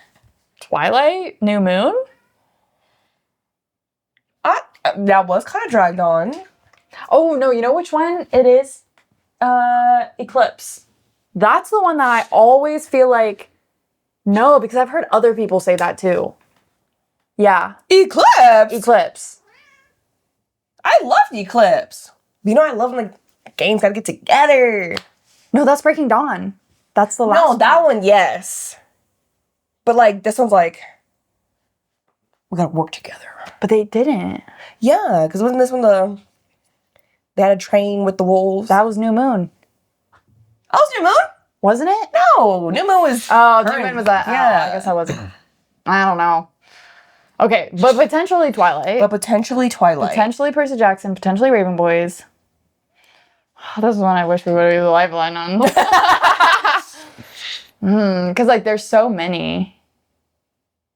Twilight, New Moon. That was kind of dragged on. Oh no, you know which one it is? Eclipse. That's the one that I always feel like, no, because I've heard other people say that too. Yeah. Eclipse. I loved Eclipse. You know, I love when the games gotta get together. No, that's Breaking Dawn. That's the last No, that one, yes. But like this one's like we gotta work together. But they didn't. Yeah, because wasn't this one they had a train with the wolves? That was New Moon. Oh, was New Moon? Wasn't it? No, New Moon was. Oh, New Moon was that. Yeah, Oh, I guess I wasn't. I don't know. Okay, but potentially Twilight. But potentially Twilight. Potentially Percy Jackson. Potentially Raven Boys. This is one I wish we would have the lifeline on. Because like there's so many.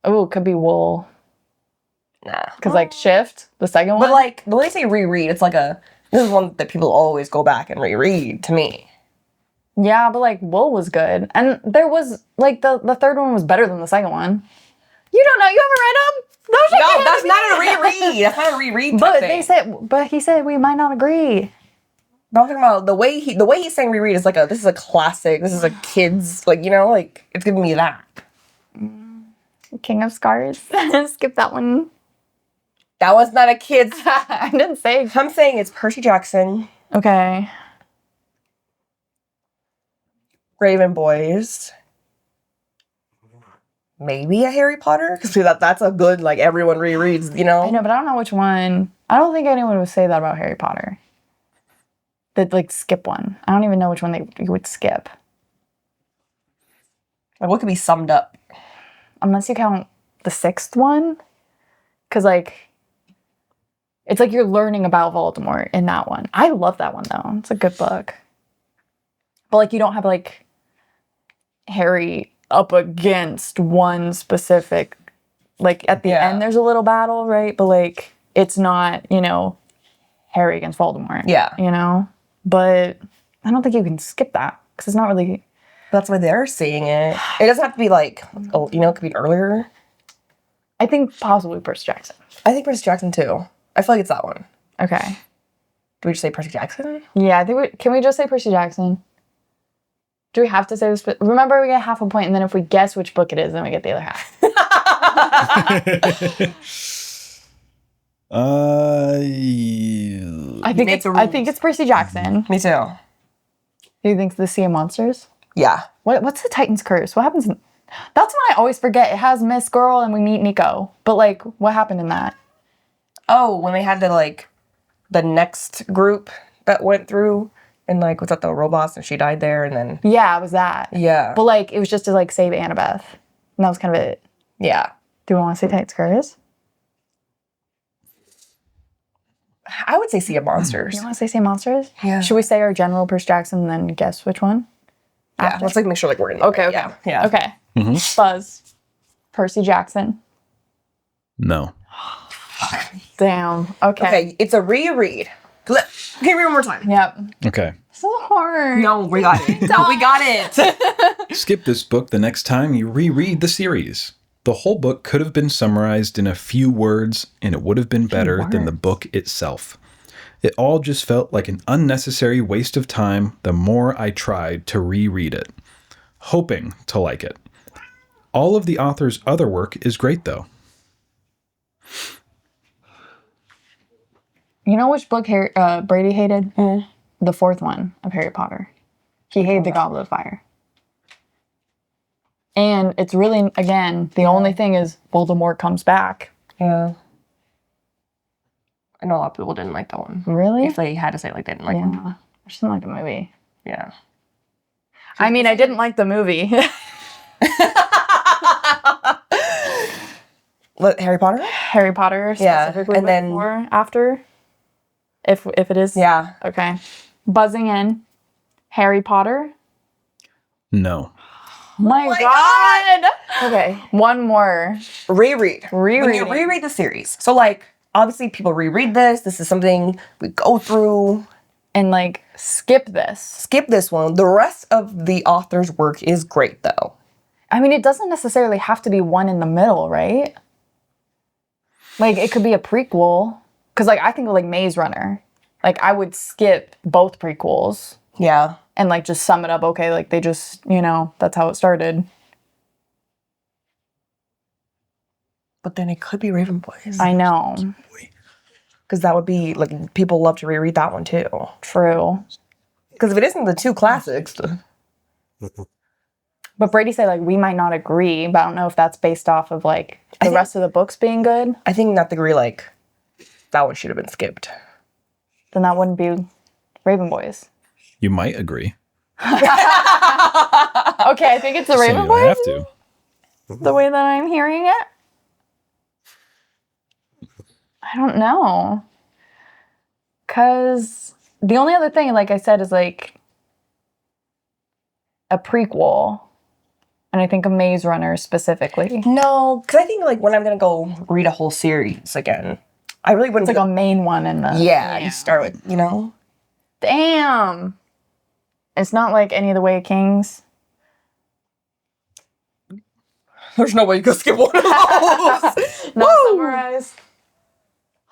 Oh, it could be Wool. Nah. Because like Shift, the second one. But like the way they say reread, it's like this is one that people always go back and reread to me. Yeah, but like Wool was good. And there was like the third one was better than the second one. You don't know, you haven't read them? No, that's not a reread. That's not a reread. But he said we might not agree. But I'm talking about the way he's saying reread is like this is a classic. This is a kid's like it's giving me that. King of Scars. Skip that one. That was not a kid's. I didn't say. I'm saying it's Percy Jackson, Okay. Raven Boys, maybe a Harry Potter because that's a good like everyone rereads. I know, but I don't know which one. I don't think anyone would say that about Harry Potter. They'd like skip one. I don't even know which one you would skip. Like what could be summed up? Unless you count the sixth one. Because like, it's like you're learning about Voldemort in that one. I love that one though. It's a good book. But like you don't have like Harry up against one specific, like at the end there's a little battle, right? But like it's not, Harry against Voldemort. Yeah. But I don't think you can skip that because it's not really. That's why they're saying it. It doesn't have to be like, it could be earlier. I think possibly Percy Jackson. I think Percy Jackson too. I feel like it's that one. Okay. Do we just say Percy Jackson? Yeah, I think can we just say Percy Jackson? Do we have to say this? Remember, we get half a point, and then if we guess which book it is, then we get the other half. I think it's Percy Jackson. Me too. Do you think it's the Sea of Monsters? Yeah. What's the Titan's Curse? What happens? That's when I always forget. It has Miss Girl and we meet Nico. But like, what happened in that? Oh, when they had the next group that went through and like was at the robots and she died there and then. Yeah, it was that. Yeah. But like, it was just to like save Annabeth. And that was kind of it. Yeah. Do we want to say Titan's Curse? I would say Sea of Monsters. You want to say Sea of Monsters? Yeah. Should we say our general Percy Jackson and then guess which one? Yeah. After? Let's like make sure like we're in. Okay. Right. Okay. Yeah. Okay. Mm-hmm. Buzz. Percy Jackson. No. Damn. Okay. Okay. It's a reread. Okay, read one more time. Yep. Okay. So hard. No, we got it. No, we got it. Skip this book the next time you reread the series. The whole book could have been summarized in a few words, and it would have been better than the book itself. It all just felt like an unnecessary waste of time the more I tried to reread it, hoping to like it. All of the author's other work is great, though. You know which book Brady hated? The fourth one of Harry Potter. He hated the Goblet of Fire. And it's really, again, the only thing is Voldemort comes back. Yeah. I know a lot of people didn't like that one. Really? If they had to say it like they didn't like it. I just didn't like the movie. Yeah. I mean, I didn't like the movie. What, Harry Potter? Harry Potter specifically. And then before, after? If it is? Yeah. Okay. Buzzing in. Harry Potter. No. My God. Okay. One more. Reread. Reread. When you reread the series. So like, obviously people reread this. This is something we go through. And like, skip this. Skip this one. The rest of the author's work is great though. I mean, it doesn't necessarily have to be one in the middle, right? Like, it could be a prequel. Because, like, I think of, like, Maze Runner. Like, I would skip both prequels. Yeah. And, like, just sum it up. Okay, like, they just, that's how it started. But then it could be Raven Boys. I know. Because that would be, like, people love to reread that one too. True. Because if it isn't the two classics... But Brady said, like, we might not agree, but I don't know if that's based off of, like, the rest of the books being good. I think not agree, like, that one should have been skipped. Then that wouldn't be Raven Boys. You might agree. Okay, I think it's the So Raven you Boys. don't have to. The way that I'm hearing it. I don't know. Because the only other thing, like I said, is, like, a prequel. And I think a Maze Runner specifically. No, because I think, like, when I'm going to go read a whole series again, I really wouldn't... It's like a main one in the... Yeah, you start with, you know? Damn! It's not like any of the Way of Kings. There's no way you could skip one of those. Not summarized.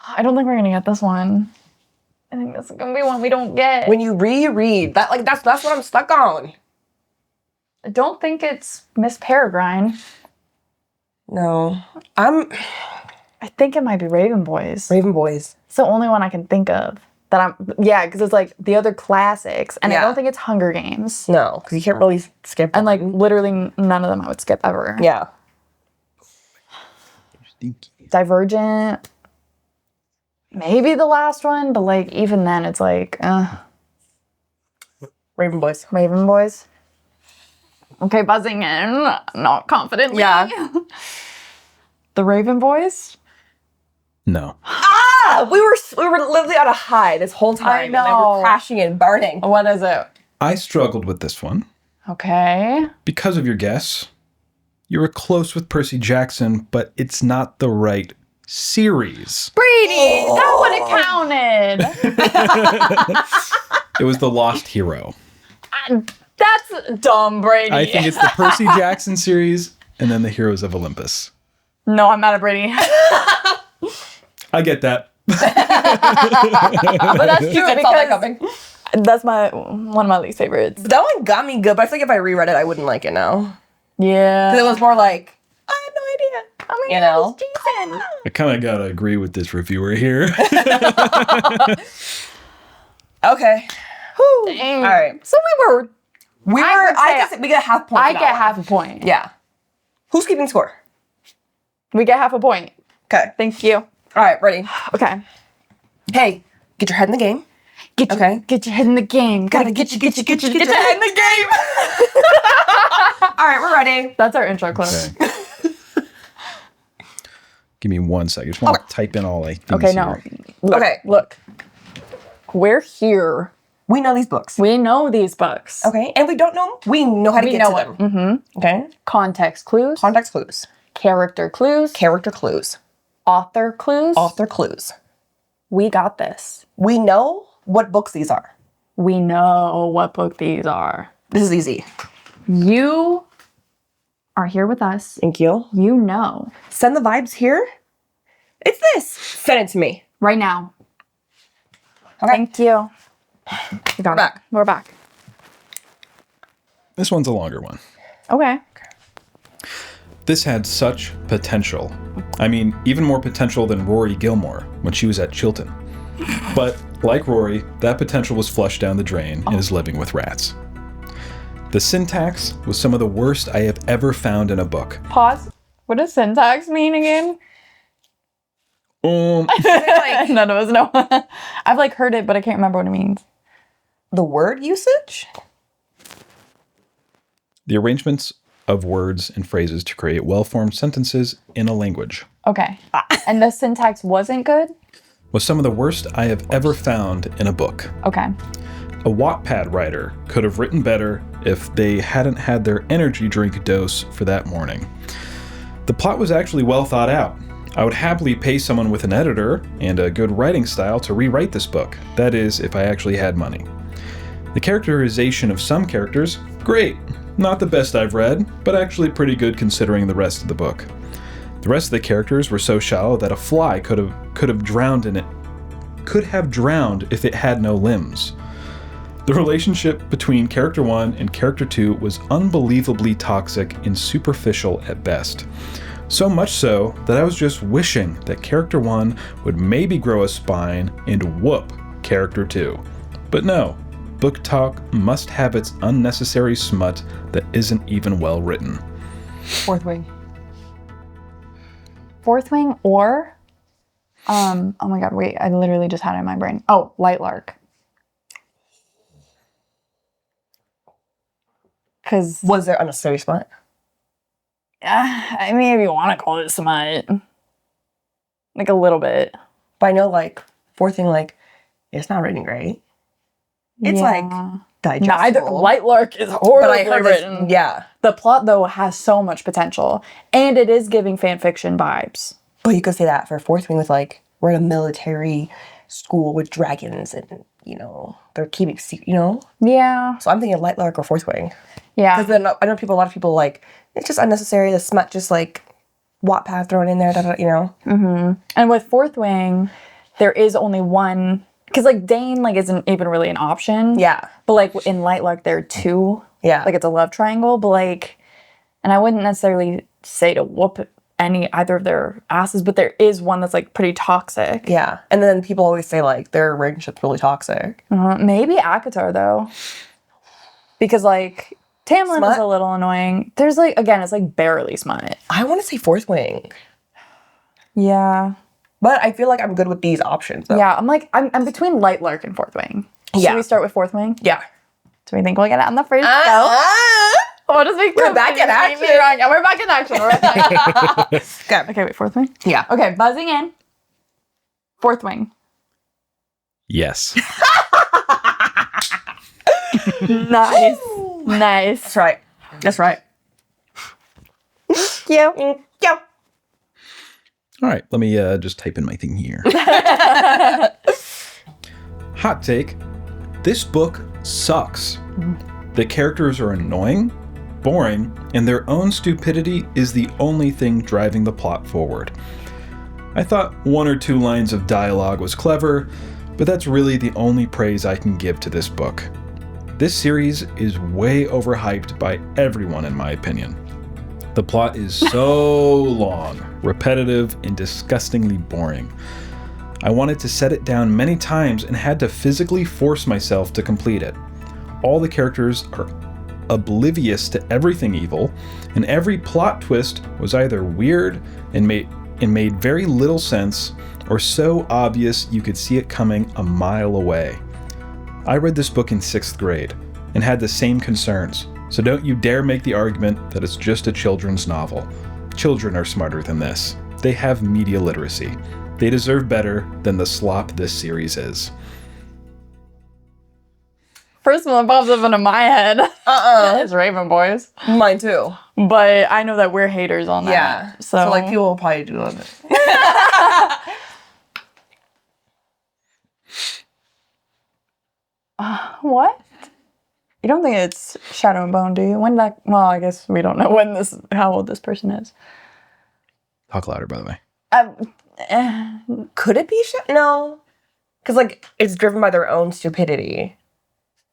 I don't think we're gonna get this one. I think this is gonna be one we don't get. When you reread, that's what I'm stuck on. I don't think it's Miss Peregrine. No. I think it might be Raven Boys. Raven Boys. It's the only one I can think of. Because it's like the other classics. And I don't think it's Hunger Games. No, because you can't really skip. And like literally none of them I would skip ever. Yeah. Divergent. Maybe the last one, but like even then it's like, Raven Boys. Raven Boys. Okay, buzzing in. Not confidently. Yeah. The Raven Boys? No. We were literally on a high this whole time. I And then know. we're crashing and burning. What is it? I struggled with this one. Okay. Because of your guess, you were close with Percy Jackson, but it's not the right series. Brady! That would have counted. It was The Lost Hero. That's dumb, Brady. I think it's the Percy Jackson series and then the Heroes of Olympus. No, I'm mad at Brady. I get that. But that's true I saw that coming. that's one of my least favorites. That one got me good, but I feel like if I reread it, I wouldn't like it now. Yeah. Because it was more like, I have no idea. You know? Jason. I kind of gotta agree with this reviewer here. Okay. Dang. All right. So we We get a half point. I for that get one. half a point. Yeah. Who's keeping score? We get half a point. Okay. Thank you. All right, ready. Okay. Hey, get your head in the game. Get your head in the game. Gotta get your head in the game. All right, we're ready. That's our intro clip. Okay. Give me 1 second. I just want to type in all things Okay, no. here. Look. We're here. We know these books. We know these books. Okay, and we don't know them. We know how to get to them. Mm-hmm. Okay. Context clues. Context clues. Character clues. Character clues. Author clues. Author clues. We got this. We know what books these are. We know what book these are. This is easy. You are here with us. Thank you. You know. Send the vibes here. It's this. Send it to me. Right now. Okay. Thank you. We got We're back. We're back. This one's a longer one. Okay. This had such potential. I mean, even more potential than Rory Gilmore when she was at Chilton. But like Rory, that potential was flushed down the drain and is living with rats. The syntax was some of the worst I have ever found in a book. Pause. What does syntax mean again? Like None of us know. I've like heard it, but I can't remember what it means. the word usage? The arrangements of words and phrases to create well-formed sentences in a language. Okay. And the syntax wasn't good? Was some of the worst I have ever found in a book. Okay. A Wattpad writer could have written better if they hadn't had their energy drink dose for that morning. The plot was actually well thought out. I would happily pay someone with an editor and a good writing style to rewrite this book. That is, if I actually had money. The characterization of some characters, great. Not the best I've read, but actually pretty good considering the rest of the book. The rest of the characters were so shallow that a fly could have drowned in it. Could have drowned if it had no limbs. The relationship between character 1 and character 2 was unbelievably toxic and superficial at best. So much so that I was just wishing that character 1 would maybe grow a spine and whoop character 2. But no, book talk must have its unnecessary smut that isn't even well written. Fourth Wing. Fourth Wing or, oh my god, wait, I literally just had it in my brain. Oh, Light Lark. Because Was there unnecessary smut? I mean, if you want to call it smut, like a little bit. But I know, like, Fourth Wing, like, it's not written great. It's, like, digestible. Neither Light Lark is horribly written. Yeah. The plot, though, has so much potential. And it is giving fan fiction vibes. But you could say that for Fourth Wing with, like, we're in a military school with dragons and, you know, they're keeping secret, you know? Yeah. So I'm thinking Light Lark or Fourth Wing. Yeah. Because then I know a lot of people, like, it's just unnecessary. The smut just, like, Wattpad thrown in there, you know? Mm-hmm. And with Fourth Wing, there is only one... Because, like, Dane, like, isn't even really an option. Yeah. But, like, in Light Lark, there are two. Yeah. Like, it's a love triangle. But, like... And I wouldn't necessarily say to whoop either of their asses, but there is one that's, like, pretty toxic. Yeah. And then people always say, like, their relationship's really toxic. Maybe Akatar, though. Because, like, Tamlin is a little annoying. There's, like, again, it's, like, barely smut. I want to say Fourth Wing. Yeah. But I feel like I'm good with these options, though. Yeah, I'm between Light Lark and Fourth Wing. Yeah. Should we start with Fourth Wing? Yeah. Do we think we'll get it on the first go? What does we We're back in action. Yeah, we're back in action. Okay. Okay, wait, Fourth Wing? Yeah. Okay, buzzing in. Fourth Wing. Yes. Nice. Nice. That's right. That's right. Yeah. Yeah. All right, let me just type in my thing here. Hot take. This book sucks. The characters are annoying, boring, and their own stupidity is the only thing driving the plot forward. I thought one or two lines of dialogue was clever, but that's really the only praise I can give to this book. This series is way overhyped by everyone, in my opinion. The plot is so long, repetitive, and disgustingly boring. I wanted to set it down many times and had to physically force myself to complete it. All the characters are oblivious to everything evil, and every plot twist was either weird and made very little sense, or so obvious you could see it coming a mile away. I read this book in 6th grade and had the same concerns. So don't you dare make the argument that it's just a children's novel. Children are smarter than this. They have media literacy. They deserve better than the slop this series is. First one that pops up into my head is Raven Boys. Mine too. But I know that we're haters on that. Yeah. So like, people will probably do it. What? You don't think it's Shadow and Bone, do you? When that? Well, I guess we don't know how old this person is. Talk louder, by the way. Could it be No. Because, like, it's driven by their own stupidity.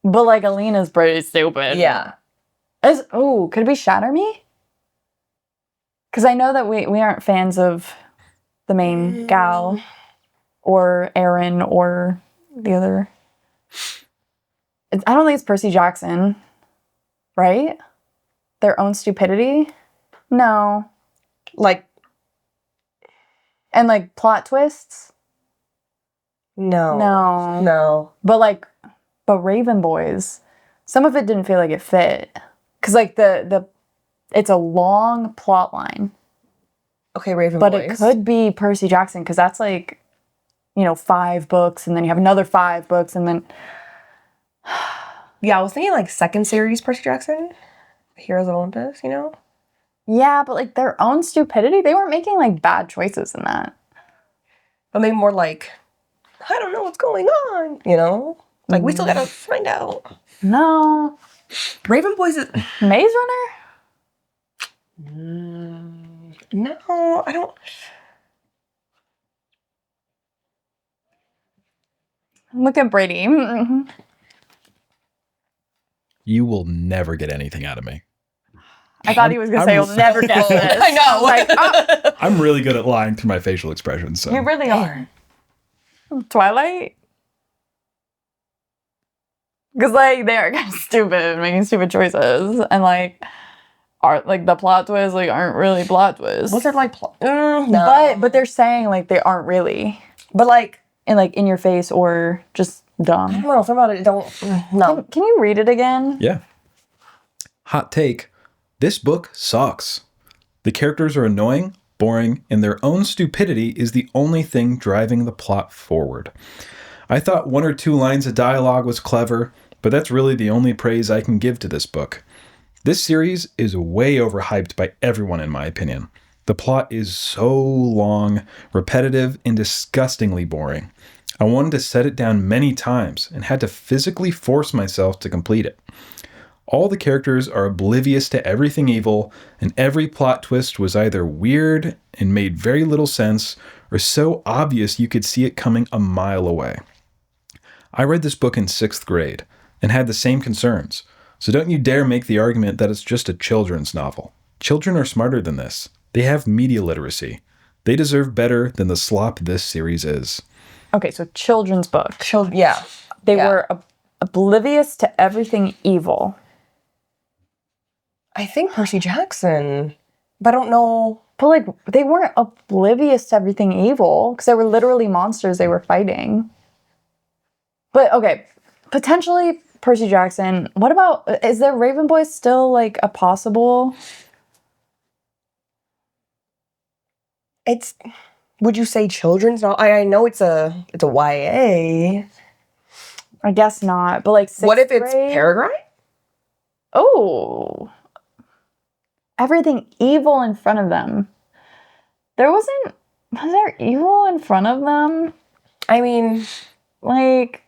But, like, Alina's pretty stupid. Yeah. Could it be Shatter Me? Because I know that we aren't fans of the main gal or Aaron or the other. I don't think it's Percy Jackson, right? Their own stupidity? No. Like. And, like, plot twists? No. But Raven Boys, some of it didn't feel like it fit. Because, like, it's a long plot line. Okay, Raven But Boys. it could be Percy Jackson, because that's, like, 5 books, and then you have another 5 books, and then... Yeah, I was thinking, like, 2nd series Percy Jackson. Heroes of Olympus, you know? Yeah, but, like, their own stupidity, they weren't making, like, bad choices in that. But maybe more like, I don't know what's going on, you know? Like, we still gotta find out. No. Raven Boys is... Maze Runner? No, I don't... Look at Brady. Mm-hmm. You will never get anything out of me. I thought he was going to say, you'll never guess this. I know. Like, I'm really good at lying through my facial expressions. So. You really are. Twilight? Because, like, they are kind of stupid, making stupid choices. And, like, the plot twists, like, aren't really plot twists. Was there, like, no. But they're saying, like, they aren't really. But, like... in your face or just dumb. I don't know. Something about it don't... No. Can you read it again? Yeah. Hot take. This book sucks. The characters are annoying, boring, and their own stupidity is the only thing driving the plot forward. I thought 1 or 2 lines of dialogue was clever, but that's really the only praise I can give to this book. This series is way overhyped by everyone in my opinion. The plot is so long, repetitive, and disgustingly boring. I wanted to set it down many times and had to physically force myself to complete it. All the characters are oblivious to everything evil, and every plot twist was either weird and made very little sense, or so obvious you could see it coming a mile away. I read this book in 6th grade and had the same concerns, so don't you dare make the argument that it's just a children's novel. Children are smarter than this. They have media literacy. They deserve better than the slop this series is. Okay, so children's book. Yeah. They were oblivious to everything evil. I think Percy Jackson. But I don't know. But, like, they weren't oblivious to everything evil, because they were literally monsters they were fighting. But, okay, potentially Percy Jackson. What about, is there Raven Boys still, like, a possible... It's... Would you say children's? No, I know it's a YA. I guess not, but, like, 6th What if it's grade? Peregrine? Oh. Everything evil in front of them. Was there evil in front of them? I mean... Like,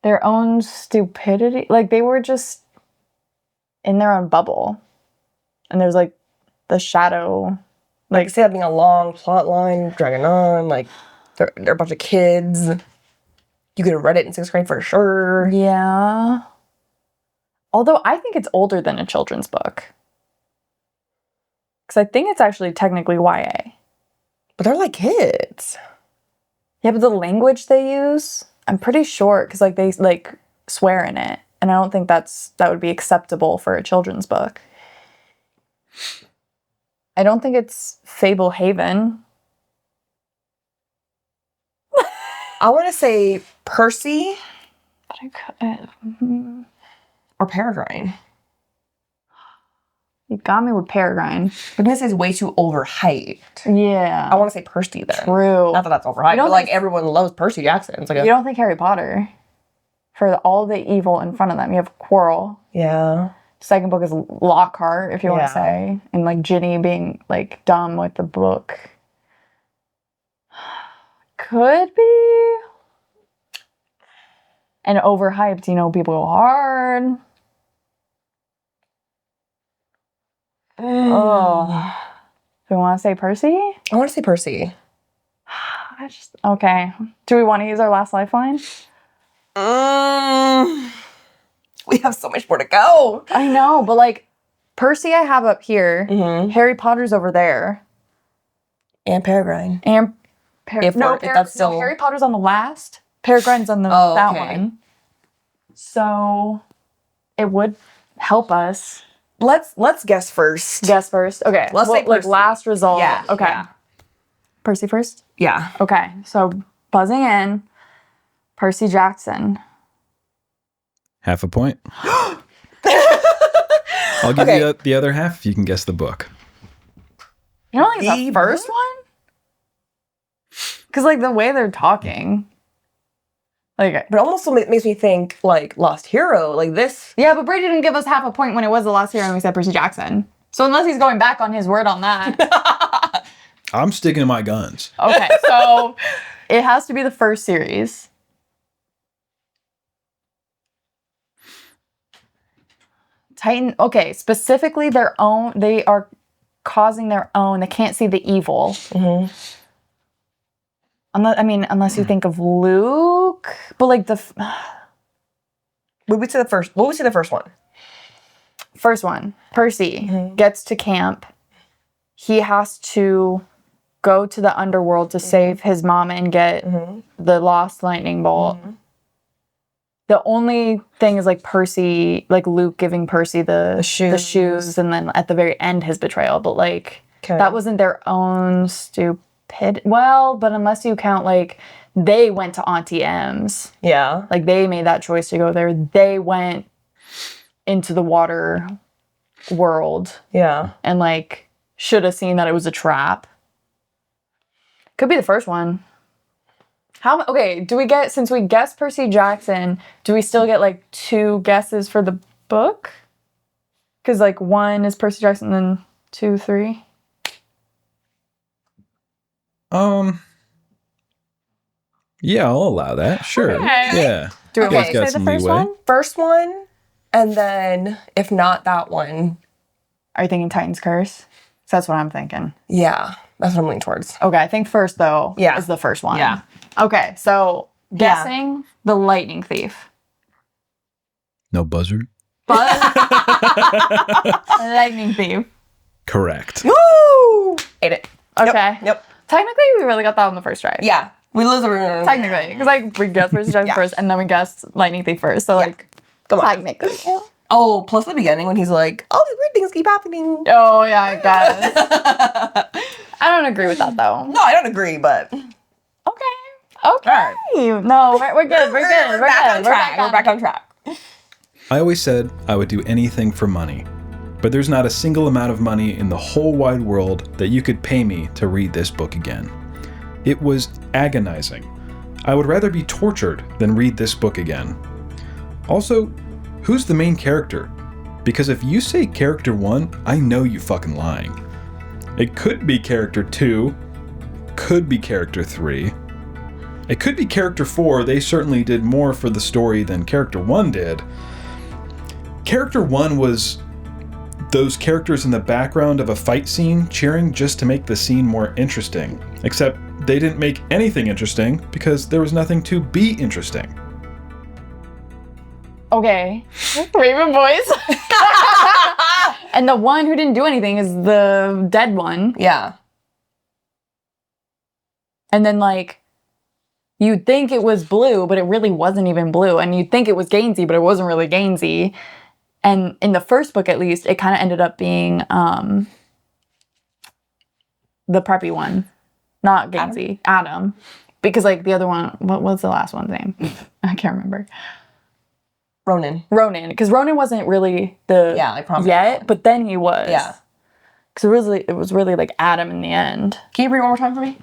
their own stupidity? Like, they were just in their own bubble. And there's, like, the shadow... Like, say that being a long plot line, dragging on, like, they're a bunch of kids. You could have read it in 6th grade for sure. Yeah. Although I think it's older than a children's book. Because I think it's actually technically YA. But they're like kids. Yeah, but the language they use, I'm pretty sure, because, like, they, like, swear in it. And I don't think that would be acceptable for a children's book. I don't think it's Fable Haven. I want to say Percy But I could... or Peregrine. You got me with Peregrine. But this is way too overhyped. Yeah. I want to say Percy then. True. Not that that's overhyped, but like everyone loves Percy Jackson. It's like you don't think Harry Potter? For all the evil in front of them, you have Quirrell. Yeah. Second book is Lockhart, if you want to say. And, like, Ginny being, like, dumb with the book. Could be. And overhyped, you know, people go hard. Oh. Do we want to say Percy? I want to say Percy. Okay. Do we want to use our last lifeline? We have so much more to go. I know, but, like, Percy I have up here. Mm-hmm. Harry Potter's over there. And Peregrine. And if that's still... Harry Potter's on the last. Peregrine's on that one. So it would help us. Let's guess first. Guess first. Okay. Let's say Percy. Like, last result. Yeah. Okay. Yeah. Percy first? Yeah. Okay. So buzzing in. Percy Jackson. Half a point. I'll give you the other half if you can guess the book. You don't think it's the first one? Because, like, the way they're talking. Like, but it almost makes me think, like, Lost Hero, like this. Yeah, but Brady didn't give us half a point when it was the Lost Hero and we said Percy Jackson. So unless he's going back on his word on that. I'm sticking to my guns. Okay, so it has to be the first series. Titan, okay, specifically their own, they are causing their own, they can't see the evil. Mm-hmm. Unless you think of Luke, but like what would say the first one? First one, Percy gets to camp. He has to go to the underworld to save his mom and get the lost lightning bolt. The only thing is like Percy, like Luke giving Percy the shoes, and then at the very end his betrayal. But like that wasn't their own stupid. Well, but unless you count like they went to Auntie M's. Yeah. Like they made that choice to go there. They went into the water world. Yeah. And like should have seen that it was a trap. Could be the first one. Do we get, since we guessed Percy Jackson, do we still get like 2 guesses for the book? Because like 1 is Percy Jackson, then 2, 3. Yeah, I'll allow that. Sure. Okay. Yeah. Do we Okay, say the some first leeway. one? First one, and then if not that one, Are you thinking Titan's Curse? So that's what I'm thinking. yeah, that's what I'm leaning towards. Okay, I think first though is the first one. Yeah. Okay, so guessing the Lightning Thief. No buzzard? But Lightning Thief. Correct. Woo! Ate it. Okay. Yep. Technically, we really got that on the first try. Yeah. We lose the Technically, because like we guessed Percy Jackson first, and then we guessed Lightning Thief first. So like, Come on. technically. Oh, plus the beginning when he's like, all these weird things keep happening. Oh yeah, I guess. I don't agree with that though. No, I don't agree, but Okay. No, we're good. We're good. We're back on track. We're back on track. I always said I would do anything for money, but there's not a single amount of money in the whole wide world that you could pay me to read this book again. It was agonizing. I would rather be tortured than read this book again. Also, who's the main character? Because if you say character 1, I know you fucking lying. It could be character 2, could be character 3. It could be character 4, they certainly did more for the story than character 1 did. Character 1 was those characters in the background of a fight scene cheering just to make the scene more interesting. Except they didn't make anything interesting because there was nothing to be interesting. Okay. Raven Boys. And the one who didn't do anything is the dead one. Yeah. And then like, you'd think it was Blue, but it really wasn't even Blue. And you'd think it was Gainsey, but it wasn't really Gainsey. And in the first book, at least, it kind of ended up being the preppy one. Not Gainsey. Adam. Because, like, the other one, what was the last one's name? I can't remember. Ronan. Because Ronan wasn't really the... Yeah, I promise. Yet, but then he was. Yeah. Because it was really, like, Adam in the end. Can you read one more time for me?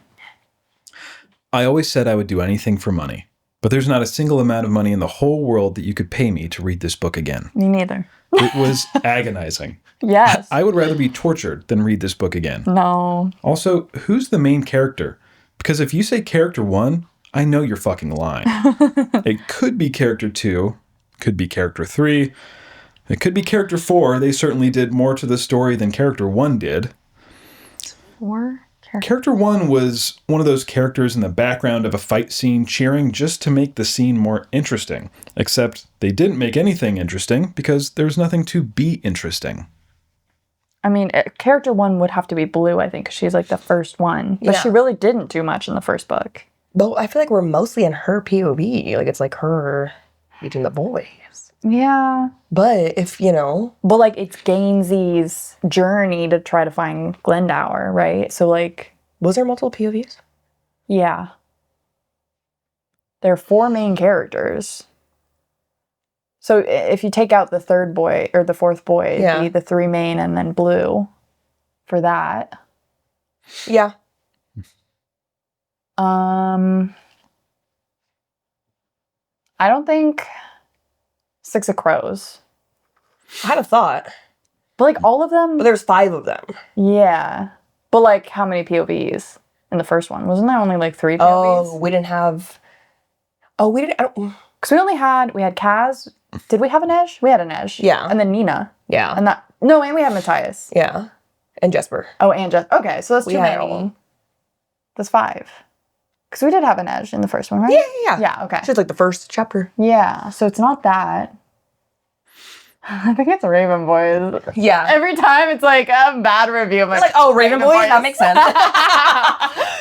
I always said I would do anything for money, but there's not a single amount of money in the whole world that you could pay me to read this book again. Me neither. It was agonizing. Yes. I would rather be tortured than read this book again. No. Also, who's the main character? Because if you say character 1, I know you're fucking lying. It could be character 2, could be character 3, it could be character 4. They certainly did more to the story than character 1 did. 4? Character 1 was one of those characters in the background of a fight scene cheering just to make the scene more interesting. Except they didn't make anything interesting because there's nothing to be interesting. I mean, character 1 would have to be Blue, I think, because she's like the first one. But Yeah. she really didn't do much in the first book. Though I feel like we're mostly in her POV. Like, it's like her meeting the boys. Yeah. But if, But like, it's Gainsey's journey to try to find Glendower, right? So like... Was there multiple POVs? Yeah. There are 4 main characters. So if you take out the third boy, or the fourth boy, it'd be the 3 main and then Blue for that. Yeah. I don't think Six of Crows. I had a thought. But like all of them... But there's 5 of them. Yeah. But like how many POVs in the first one? Wasn't there only like 3 POVs? Oh, we didn't have... Oh, we didn't... Because we had Kaz. Did we have an Inej? We had an Inej. Yeah. And then Nina. Yeah. And we had Matthias. Yeah. And Jesper. Oh, and Jess. Okay, so that's We too had many. That's 5. Because we did have an Inej in the first one, right? Yeah. Yeah, okay. It's just like the first chapter. Yeah, so it's not that. I think it's Raven Boys. Yeah. Every time it's like a bad review. Like, oh, Raven Boys? That makes sense.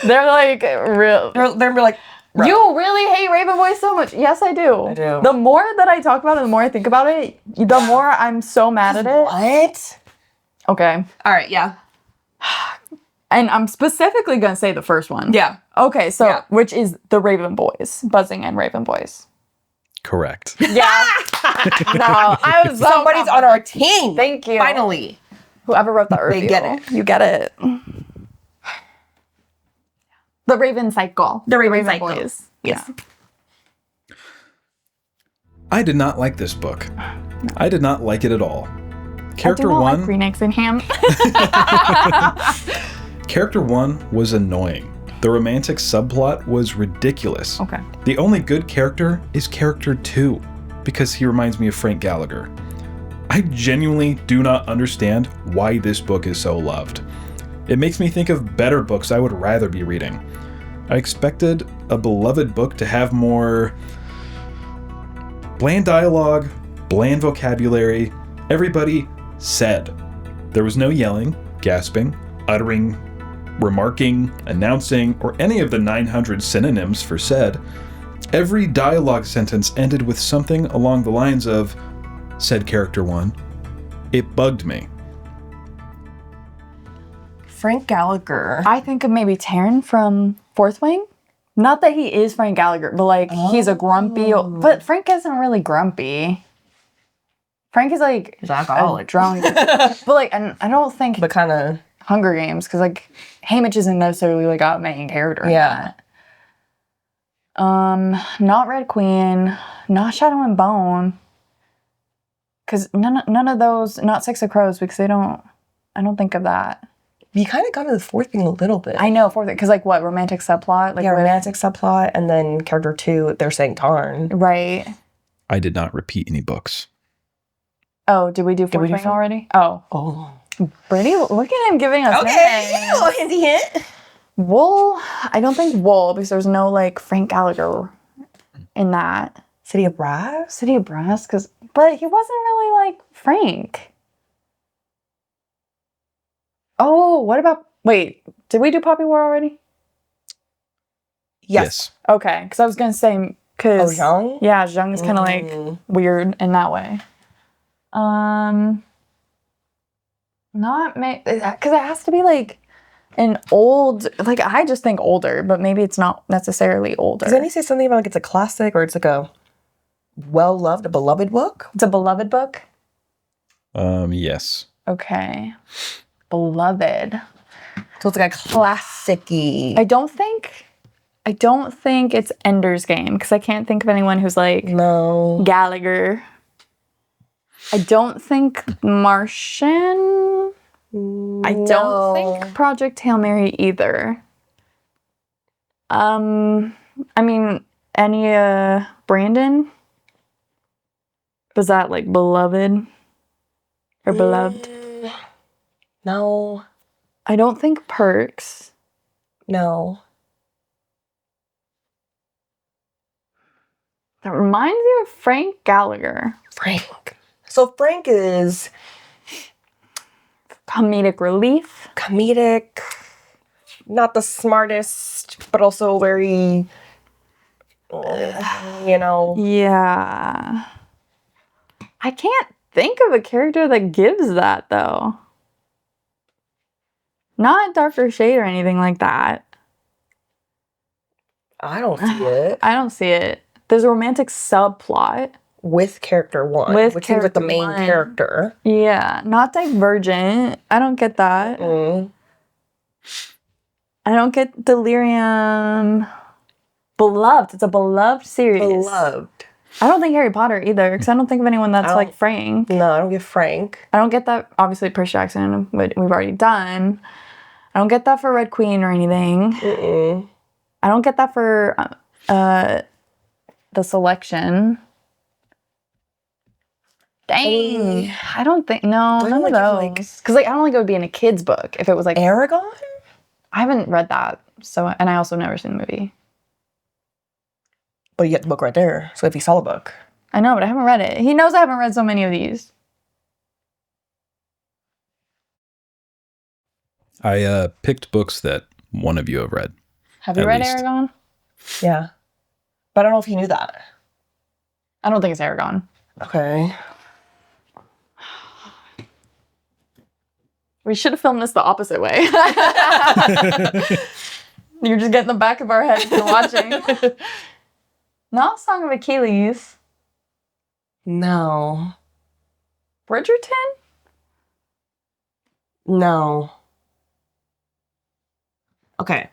They're like real. They're like, Right. You really hate Raven Boys so much. Yes, I do. I do. The more that I talk about it, the more I think about it, the more I'm so mad at it. What? Okay. All right, yeah. And I'm specifically going to say the first one. Yeah. Okay, so, Yeah. which is the Raven Boys. Buzzing and Raven Boys. Correct. Yeah. No, I was Somebody's on our team. Thank you. Finally. Whoever wrote that review. They get it. You get it. The Raven Cycle. The Raven Cycle. Boys. Yes. Yeah. I did not like this book. I did not like it at all. Character I do not one. like green eggs and ham. Character one was annoying. The romantic subplot was ridiculous. Okay. The only good character is character 2, because he reminds me of Frank Gallagher. I genuinely do not understand why this book is so loved. It makes me think of better books I would rather be reading. I expected a beloved book to have more bland dialogue, bland vocabulary. Everybody said. There was no yelling, gasping, uttering, remarking, announcing, or any of the 900 synonyms for said. Every dialogue sentence ended with something along the lines of, said character 1. It bugged me. Frank Gallagher. I think of maybe Taryn from Fourth Wing. Not that he is Frank Gallagher, but like he's a grumpy. But Frank isn't really grumpy. Frank is like He's alcoholic. drunk. But like, and I don't think But kind of. Hunger Games, because like Haymitch isn't necessarily like a main character. Yeah. Not Red Queen, not Shadow and Bone, because none of those, not Six of Crows, because I don't think of that. You kind of got into the fourth thing a little bit. I know fourth, because like what romantic subplot, like yeah, romantic subplot, and then character 2, they're saying Tarn. right. I did not repeat any books. Oh, did we do Fourth Wing already? Oh, Oh. Brittany, look at him giving us Okay. names. A little hinty hint. Wool. I don't think Wool, because there's no like Frank Gallagher in that. City of Brass? City of Brass, but he wasn't really like Frank. Oh, what about, wait, did we do Poppy War already? Yes. Okay, because I was going to say, Oh, because, Zhang? yeah, Zheng is kind of like weird in that way. Not, because it has to be like an old, like I just think older, but maybe it's not necessarily older. Does any say something about like it's a classic or it's like a well-loved, a beloved book? It's a beloved book? Yes. Okay. Beloved. So it's like a classic-y. I don't think it's Ender's Game, because I can't think of anyone who's like No. Gallagher. I don't think Martian. I don't think Project Hail Mary either. I mean, any Brandon? Was that like beloved? Or beloved? No. I don't think Perks. No. That reminds me of Frank Gallagher. Frank. So Frank is Comedic relief. comedic, not the smartest, but also very, you know. Yeah. I can't think of a character that gives that, though. Not darker shade or anything like that. I don't see it. I don't see it. There's a romantic subplot. With character 1, With which seems like the character main 1. character. Yeah. Not Divergent. I don't get that. Mm. I don't get Delirium. Beloved. It's a beloved series. Beloved. I don't think Harry Potter either, because I don't think of anyone that's like Frank. No, I don't get Frank. I don't get that. Obviously, Percy Jackson, we've already done. I don't get that for Red Queen or anything. Mm-mm. I don't get that for the Selection. Dang. I don't think, no, I none like of it, those. Because like, I don't think it would be in a kid's book if it was like, Aragon? I haven't read that. So, and I also never seen the movie. But you get the book right there. So if you saw the book. I know, but I haven't read it. He knows I haven't read so many of these. I picked books that one of you have read. Have you At read least. Aragon? Yeah. But I don't know if he knew that. I don't think it's Aragon. Okay. We should have filmed this the opposite way. You're just getting the back of our heads and watching. Not Song of Achilles. No. Bridgerton? No. Okay.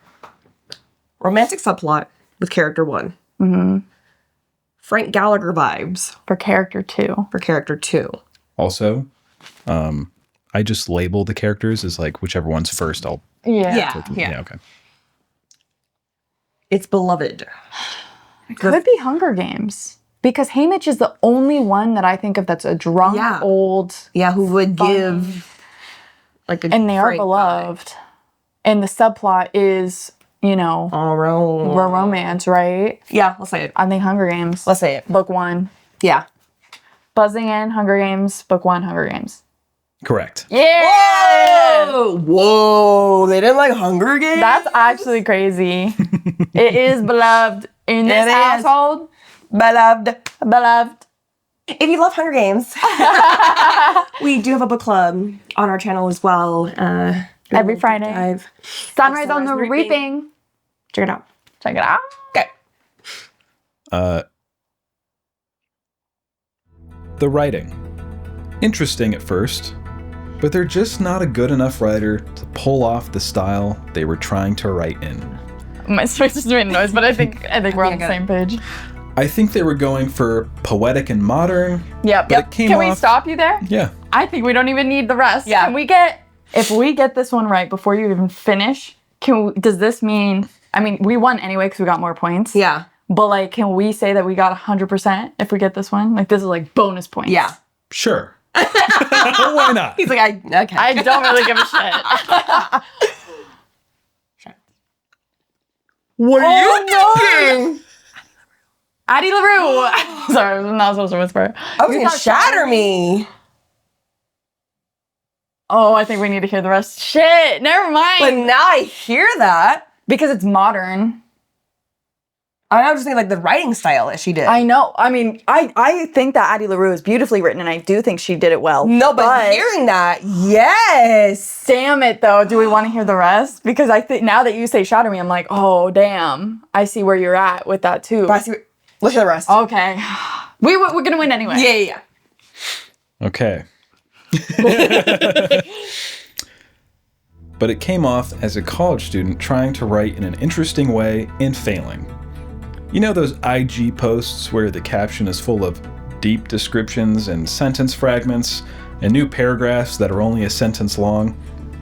Romantic subplot with character 1. Mm-hmm. Frank Gallagher vibes For character 2. for character 2. Also, I just label the characters as like whichever one's first. I'll Yeah. okay. It's beloved. It could be Hunger Games. Because Haymitch is the only one that I think of that's a drunk, old... Yeah, who would funny, give like a and they are Frank beloved. vibe. And the subplot is, you know, romance, right? Yeah, let's say it. I think Hunger Games. Let's say it. Book 1. Yeah. Buzzing in, Hunger Games. Book 1, Hunger Games. Correct. Yeah! Whoa! They didn't like Hunger Games? That's actually crazy. It is beloved in this household. Beloved. Beloved. If you love Hunger Games, we do have a book club on our channel as well. Every Friday. Sunrise on the Reaping. Check it out. Check it out. Okay. The writing. Interesting at first, but they're just not a good enough writer to pull off the style they were trying to write in. My switch just made a noise, but I think we're on the same page. I think they were going for poetic and modern. Yep. But it came Can we off- stop you there? Yeah. I think we don't even need the rest. Yeah. If we get this one right before you even finish, does this mean, I mean, we won anyway because we got more points. Yeah. But like, can we say that we got 100% if we get this one? Like, this is like bonus points. Yeah. Sure. Why not? He's like, okay. I don't really give a shit. What are you doing? Addie LaRue. Sorry, I'm not supposed to whisper. I was gonna shatter me. Oh, I think we need to hear the rest. Shit, never mind. But now I hear that. Because it's modern. I was just thinking like the writing style that she did. I know. I mean, I think that Addie LaRue is beautifully written, and I do think she did it well. No, but hearing that, yes. Damn it, though. Do we want to hear the rest? Because I think now that you say shatter me, I'm like, oh, damn. I see where you're at with that, too. But I see. Let's hear the rest. Okay. We're going to win anyway. Yeah. Okay. But it came off as a college student trying to write in an interesting way and failing. You know those IG posts where the caption is full of deep descriptions and sentence fragments and new paragraphs that are only a sentence long?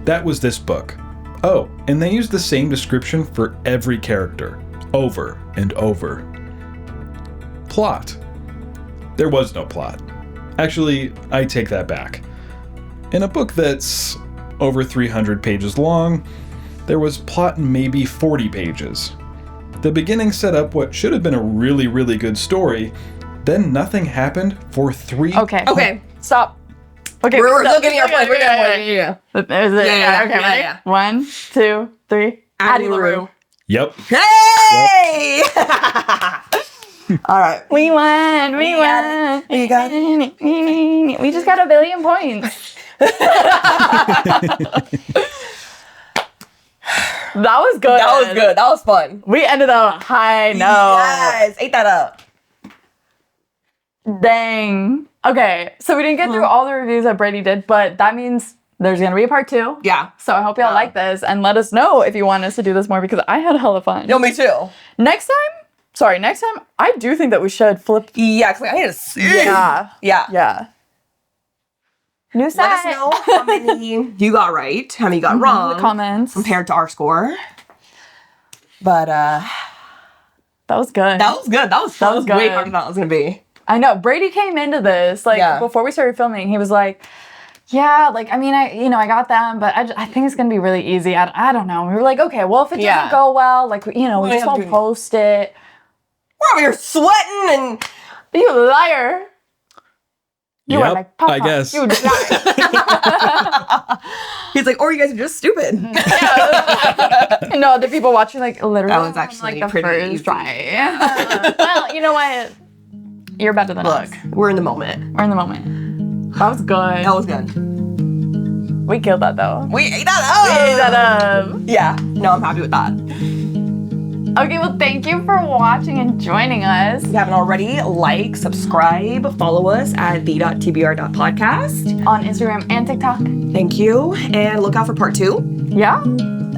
That was this book. Oh, and they used the same description for every character, over and over. Plot. There was no plot. Actually, I take that back. In a book that's over 300 pages long, there was plot in maybe 40 pages. The beginning set up what should have been a really, really good story, then nothing happened for 3... Okay. Stop. Okay. We're stop. looking at our points. Yeah. Okay, ready? 1, 2, 3. Addie LaRue. Yep. Hey! All right. We won. We got it. You got it. We just got 1 billion points. That was good. That was good. That was fun. We ended on a high note. Yes. Ate that up. Dang. Okay, so we didn't get through all the reviews that Brady did, but that means there's going to be a part 2. Yeah. So I hope y'all like this, and let us know if you want us to do this more, because I had hella fun. No, me too. Next time, I do think that we should flip. Yeah, because I need to see. Yeah. Yeah. New set. Let us know how many you got right, how many you got wrong. In the comments. Compared to our score. But, that was good. that was good. That was was way good. harder than I thought it was going to be. I know. Brady came into this, before we started filming, he was like, yeah, I mean, I got them, but I think it's going to be really easy. I don't know. We were like, okay, well, if it doesn't go well, we just won't post it. We're over here sweating and... You liar. You were Yep, like, Papa, I guess. you died. He's like, or you guys are just stupid. No, the people watching, like, literally. That was actually like, the pretty first easy. try. Well, you know what? You're better than us. Look, we're in the moment. We're in the moment. That was good. That was good. We killed that, though. We ate that up. We ate that up. Yeah. No, I'm happy with that. Okay, well, thank you for watching and joining us. If you haven't already, like, subscribe, follow us at the.tbr.podcast. On Instagram and TikTok. Thank you. And look out for part 2. Yeah.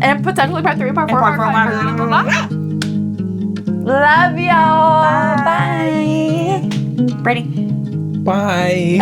And potentially part 3, part 4, part 5. Love y'all. Bye. Brady. Bye.